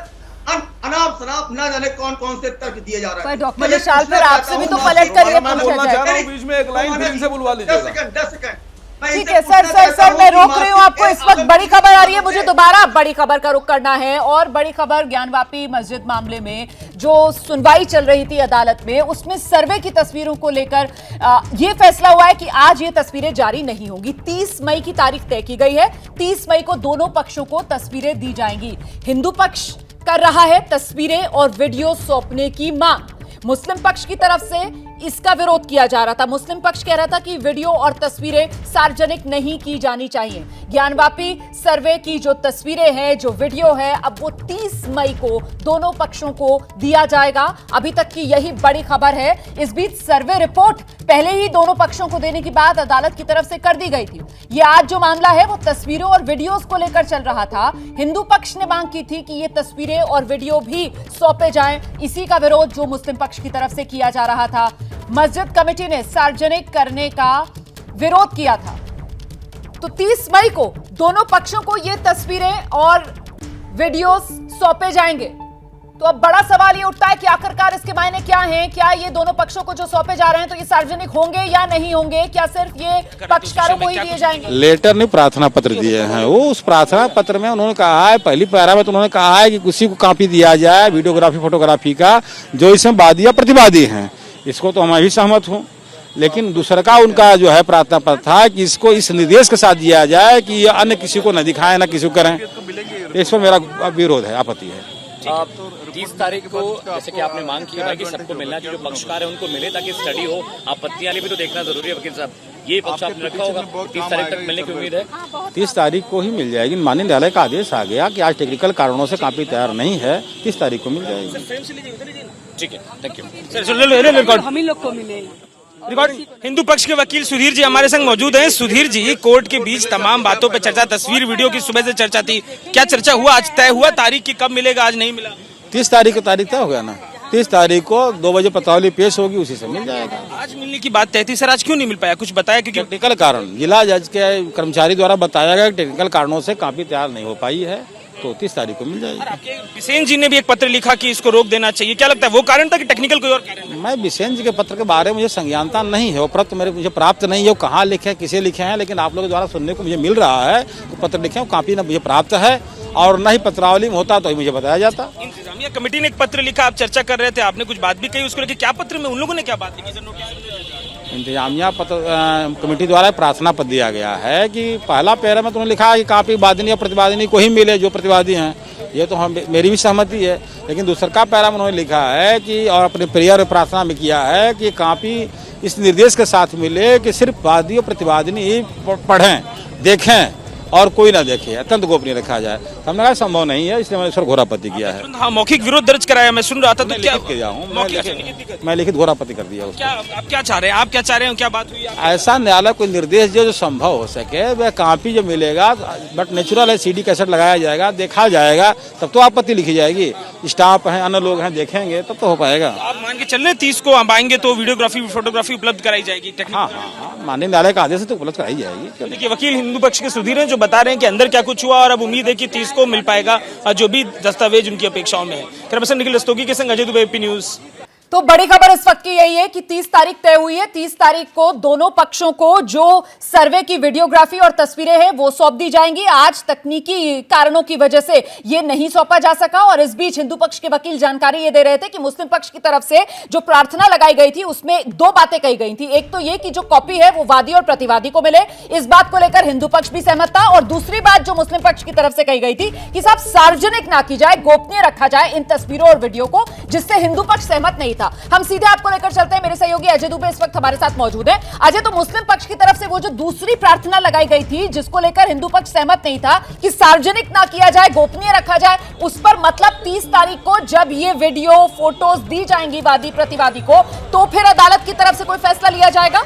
अनाप शनाप ना जाने कौन कौन से तर्क दिए जा रहे हैं। डॉक्टर विशाल, फिर आपसे भी तो पलट कर ये पूछा जाए। बीच में एक लाइन फिर इनसे बुलवा लीजिएगा। 10 सेकंड ठीक है सर, मैं रोक रही हूँ आपको। इस वक्त बड़ी खबर आ रही है, मुझे दोबारा बड़ी खबर का रुख करना है। और बड़ी खबर ज्ञानवापी मस्जिद मामले में जो सुनवाई चल रही थी अदालत में, उसमें सर्वे की तस्वीरों को लेकर ये फैसला हुआ है कि आज ये तस्वीरें जारी नहीं होंगी। 30 मई की तारीख तय की गई है। 30 मई को दोनों पक्षों को तस्वीरें दी जाएंगी। हिंदू पक्ष कर रहा है तस्वीरें और वीडियो सौंपने की मांग, मुस्लिम पक्ष की तरफ से इसका विरोध किया जा रहा था। मुस्लिम पक्ष कह रहा था कि वीडियो और तस्वीरें सार्वजनिक नहीं की जानी चाहिए। ज्ञानवापी सर्वे की जो तस्वीरें हैं, जो वीडियो है, अब वो 30 मई को दोनों पक्षों को दिया जाएगा। अभी तक की यही बड़ी खबर है। इस बीच सर्वे रिपोर्ट पहले ही दोनों पक्षों को देने की बात अदालत की तरफ से कर दी गई थी। ये आज जो मामला है वो तस्वीरों और वीडियोस को लेकर चल रहा था। हिंदू पक्ष ने मांग की थी कि ये तस्वीरें और वीडियो भी सौंपे जाएं। इसी का विरोध जो मुस्लिम पक्ष की तरफ से किया जा रहा था। मस्जिद कमेटी ने सार्वजनिक करने का विरोध किया था। तो 30 मई को दोनों पक्षों को ये तस्वीरें और वीडियोस सौंपे जाएंगे। तो अब बड़ा सवाल ये उठता है कि आखिरकार इसके मायने क्या हैं? क्या ये दोनों पक्षों को जो सौंपे जा रहे हैं तो ये सार्वजनिक होंगे या नहीं होंगे? क्या सिर्फ ये पक्षकारों को ही दिए जाएंगे? लेटर नहीं, प्रार्थना पत्र दिए हैं। वो उस प्रार्थना पत्र में उन्होंने कहा है, पहली पैरा में तो उन्होंने कहा है कि किसी को कॉपी दिया जाए वीडियोग्राफी फोटोग्राफी का जो इसमें वादी या प्रतिवादी हैं। इसको तो मैं भी सहमत हूँ, लेकिन दूसरा का उनका जो है प्रार्थना पत्र था कि इसको इस निर्देश के साथ दिया जाए कि ये अन्य किसी को न दिखाएं न किसी को करें। इस पर मेरा विरोध है, आपत्ति है। 30 तारीख को जैसे कि आपने मांग की है कि सबको मिलना चाहिए, जो पक्षकार है उनको मिले ताकि स्टडी हो। आपत्तियां भी तो देखना जरूरी है वकील साहब, ये पक्ष आपने रखा होगा। 30 तारीख तक मिलने की उम्मीद है। 30 तारीख को ही मिल जाएगी। माननीय न्यायालय का आदेश आ गया कि आज टेक्निकल कारणों से कॉपी तैयार नहीं है, 30 तारीख को मिल जाएगी। ठीक है, थैंक यू। हम ही लोग को मिले रिकॉर्ड। हिंदू पक्ष के वकील सुधीर जी हमारे संग मौजूद हैं। सुधीर जी, कोर्ट के बीच तमाम बातों पर चर्चा, तस्वीर वीडियो की सुबह से चर्चा थी, क्या चर्चा हुआ? आज तय हुआ तारीख की, कब मिलेगा? आज नहीं मिला। 30 तारीख को तारीख तय हो गया ना। 30 तारीख को 2 बजे पत्रावली पेश होगी, उसी से मिल जाएगा। आज मिलने की बात तय थी सर, आज क्यों नहीं मिल पाया? कुछ बताया? क्योंकि टेक्निकल कारण, जिला जज के कर्मचारी द्वारा बताया गया कि टेक्निकल कारणों से कॉपी तैयार नहीं हो पाई है, तो 30 तारीख को मिल जाएगी। आपके बिसेन जी ने भी एक पत्र लिखा कि इसको रोक देना चाहिए, क्या लगता है वो कारण था कि टेक्निकल कोई और कारण है? मैं बिसेन जी के पत्र के बारे में मुझे संज्ञानता नहीं है, वो पत्र मुझे प्राप्त नहीं है, वो कहाँ लिखे हैं, किसे लिखे हैं, लेकिन आप लोगों के द्वारा सुनने को मुझे मिल रहा है कि पत्र लिखे हैं, कॉपी न मुझे प्राप्त है, और न ही पत्रावली में होता तो ही मुझे बताया जाता। इंतजामिया कमेटी ने एक पत्र लिखा, आप चर्चा कर रहे थे, आपने कुछ बात भी कही उसको लेकर, क्या पत्र में उन लोगों ने क्या बात लिखी? इंतजामिया कमेटी द्वारा प्रार्थना पत्र दिया गया है कि पहला पैरा में तुमने लिखा है कि कॉपी वादिनी या प्रतिवादिनी को ही मिले जो प्रतिवादी हैं, ये तो हम मेरी भी सहमति है, लेकिन दूसरा का पैरा में उन्होंने लिखा है कि और अपने प्रेयर प्रार्थना में किया है कि कॉपी इस निर्देश के साथ मिले कि सिर्फ वादी और प्रतिवादिनी ही पढ़ें, देखें और कोई ना देखे, अत्यंत गोपनीय रखा जाए। हमने कहा संभव नहीं है, इसलिए मैंने इस पर घोरापत्ति किया है। हाँ, मौखिक विरोध दर्ज कराया, मैं सुन रहा था, तो क्या किया हूँ, मैं लिखित घोरापत्ति कर दिया उसको। क्या आप क्या चाह रहे हैं? आप क्या चाह रहे हैं? क्या बात हुई? ऐसा न्यायालय कोई निर्देश जो संभव हो सके, वह कॉपी जो मिलेगा, बट नेचुरल है, CD कैसेट लगाया जाएगा, देखा जाएगा, तब तो आपत्ति लिखी जाएगी। स्टाफ हैं, अन्य लोग हैं, देखेंगे तब तो हो पाएगा। आप मान के चल रहे 30 को हम आएंगे तो वीडियोग्राफी फोटोग्राफी उपलब्ध कराई जाएगी? हाँ, माननीय न्यायालय का आदेश है तो उपलब्ध कराई जाएगी। देखिए, वकील हिंदू पक्ष के सुधीर हैं जो बता रहे हैं कि अंदर क्या कुछ हुआ, और अब उम्मीद है कि 30 को मिल पाएगा जो भी दस्तावेज उनकी अपेक्षाओं में है। कैमरामैन निखिल रस्तोगी के संग अजय दुबे, AP न्यूज। तो बड़ी खबर इस वक्त की यही है कि 30 तारीख तय हुई है। 30 तारीख को दोनों पक्षों को जो सर्वे की वीडियोग्राफी और तस्वीरें हैं वो सौंप दी जाएंगी। आज तकनीकी कारणों की वजह से ये नहीं सौंपा जा सका, और इस बीच हिंदू पक्ष के वकील जानकारी ये दे रहे थे कि मुस्लिम पक्ष की तरफ से जो प्रार्थना लगाई गई थी उसमें 2 बातें कही गई थी। एक तो ये कि जो कॉपी है वो वादी और प्रतिवादी को मिले, इस बात को लेकर हिंदू पक्ष भी सहमत था, और दूसरी बात जो मुस्लिम पक्ष की तरफ से कही गई थी कि साहब सार्वजनिक ना की जाए, गोपनीय रखा जाए इन तस्वीरों और वीडियो को, जिससे हिंदू पक्ष सहमत नहीं था। हम सीधे आपको लेकर चलते हैं, मेरे सहयोगी अजय दुबे इस वक्त हमारे साथ मौजूद है। अजय, तो मुस्लिम पक्ष की तरफ से वो जो दूसरी प्रार्थना लगाई गई थी जिसको लेकर हिंदू पक्ष सहमत नहीं था कि सार्वजनिक ना किया जाए, गोपनीय रखा जाए, उस पर मतलब 30 तारीख को जब ये वीडियो फोटोज दी जाएंगी वादी प्रतिवादी को, तो फिर अदालत की तरफ से कोई फैसला लिया जाएगा?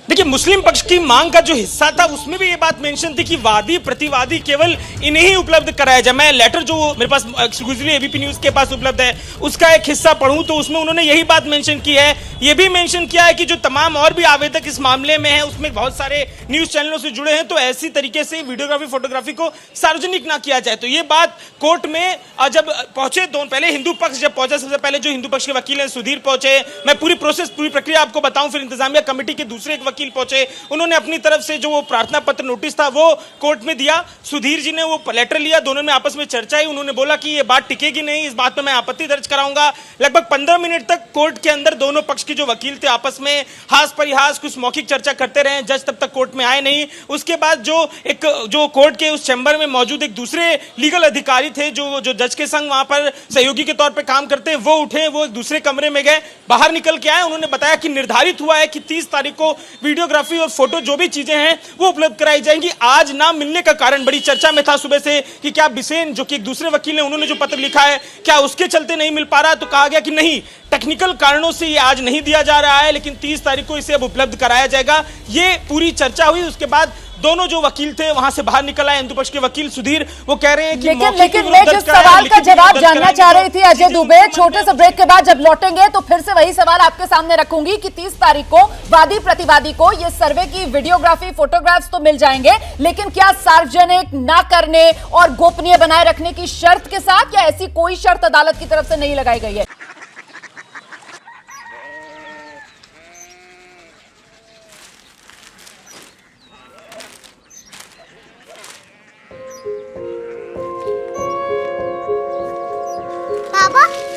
देखिए, मुस्लिम पक्ष की मांग का जो हिस्सा था उसमें भी ये बात मेंशन थी कि वादी प्रतिवादी केवल इन्हें ही उपलब्ध कराया जाए। मैं लेटर जो मेरे पास एक्सक्लूसिवली एबीपी न्यूज के पास उपलब्ध है उसका एक हिस्सा पढ़ूं तो उसमें उन्होंने यही बात मेंशन की है। ये भी मेंशन किया है कि जो तमाम और भी आवेदक इस मामले में हैं उसमें बहुत सारे न्यूज चैनलों से जुड़े हैं, तो ऐसी तरीके से वीडियोग्राफी फोटोग्राफी को सार्वजनिक ना किया जाए। तो ये बात कोर्ट में जब पहुंचे, पहले हिंदू पक्ष जब पहुंचा, सबसे पहले जो हिंदू पक्ष के वकील हैं सुधीर पहुंचे, मैं पूरी प्रोसेस पूरी प्रक्रिया आपको बताऊं, फिर इंतजामिया कमेटी के दूसरे एक वकील पहुंचे, उन्होंने अपनी तरफ से जो वो प्रार्थना पत्र नोटिस था वो कोर्ट में दिया, सुधीर जी ने वो लेटर लिया, दोनों में आपस में चर्चा हुई, उन्होंने बोला कि ये बात टिकेगी नहीं, इस बात पे मैं आपत्ति दर्ज कराऊंगा। लगभग 15 मिनट तक कोर्ट के अंदर दोनों पक्ष के जो वकील थे आपस में हास परिहास कुछ मौखिक चर्चा करते रहे, जज तब तक कोर्ट में आए नहीं। उसके बाद जो कोर्ट के उस चैम्बर में मौजूद एक दूसरे लीगल अधिकारी थे जो जज के संग वहां पर सहयोगी के तौर पर काम करते हैं, वो उठे, वो एक दूसरे कमरे में गए, बाहर निकल के आए, उन्होंने बताया कि निर्धारित हुआ है कि 30 तारीख को वीडियोग्राफी और फोटो जो भी चीजें हैं वो उपलब्ध कराई जाएंगी। आज ना मिलने का कारण बड़ी चर्चा में था सुबह से कि क्या बिसेन जो कि एक दूसरे वकील ने उन्होंने जो पत्र लिखा है क्या उसके चलते नहीं मिल पा रहा, तो कहा गया कि नहीं, टेक्निकल कारणों से ये आज नहीं दिया जा रहा है, लेकिन 30 तारीख को इसे अब उपलब्ध कराया जाएगा। ये पूरी चर्चा हुई। उसके बाद दोनों जो वकील थे वहां से बाहर निकल आए, हिंदू पक्ष के वकील सुधीर, वो कह रहे हैं कि लेकिन मैं जिस सवाल का जवाब जानना चाह रही थी अजय दुबे, छोटे से ब्रेक के बाद जब लौटेंगे तो फिर से वही सवाल आपके सामने रखूंगी कि 30 तारीख को वादी प्रतिवादी को ये सर्वे की वीडियोग्राफी फोटोग्राफ्स तो मिल जाएंगे, लेकिन क्या सार्वजनिक ना करने और गोपनीय बनाए रखने की शर्त के साथ, या ऐसी कोई शर्त अदालत की तरफ से नहीं लगाई गई है?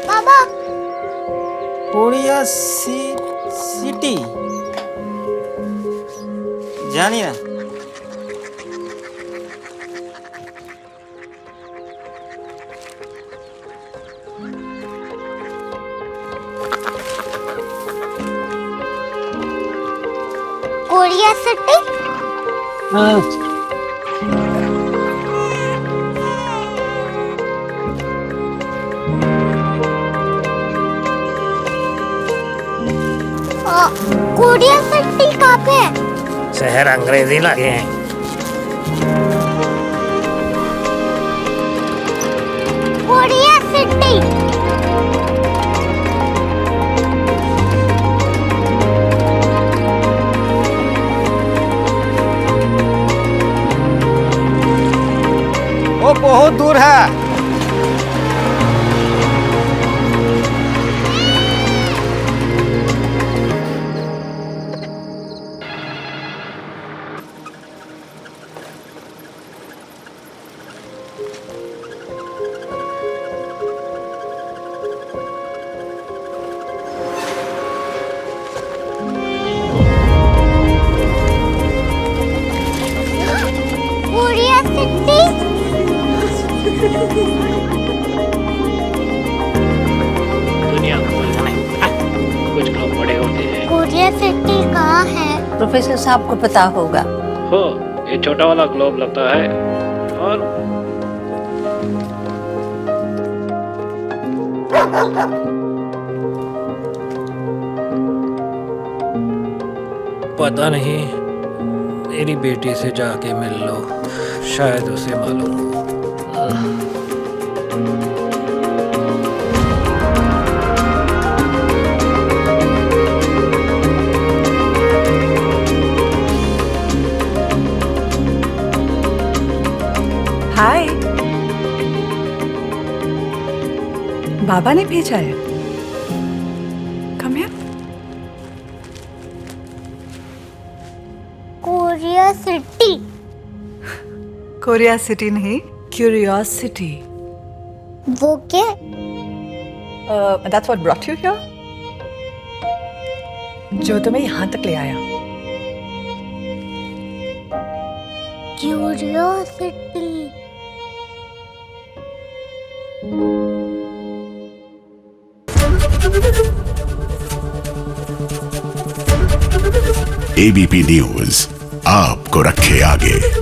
बाबा कोरिया सिटी जानी ना कोरिया सिटी। हाँ कोरिया सिटी कहाँ पे है? शहर अंग्रेजी लगे हैं। प्रोफेसर साहब को पता होगा। हो ये छोटा वाला ग्लोब लगता है और पता नहीं, मेरी बेटी से जाके मिल लो, शायद उसे मालूम हो। हाय, बाबा ने भेजा है। Come here. Korea city. Korea city नहीं, क्यूरियोसिटी। वो क्या? That's what brought you here? जो तुम्हें यहाँ तक ले आया। क्यूरियोसिटी। एबीपी न्यूज आपको रखे आगे।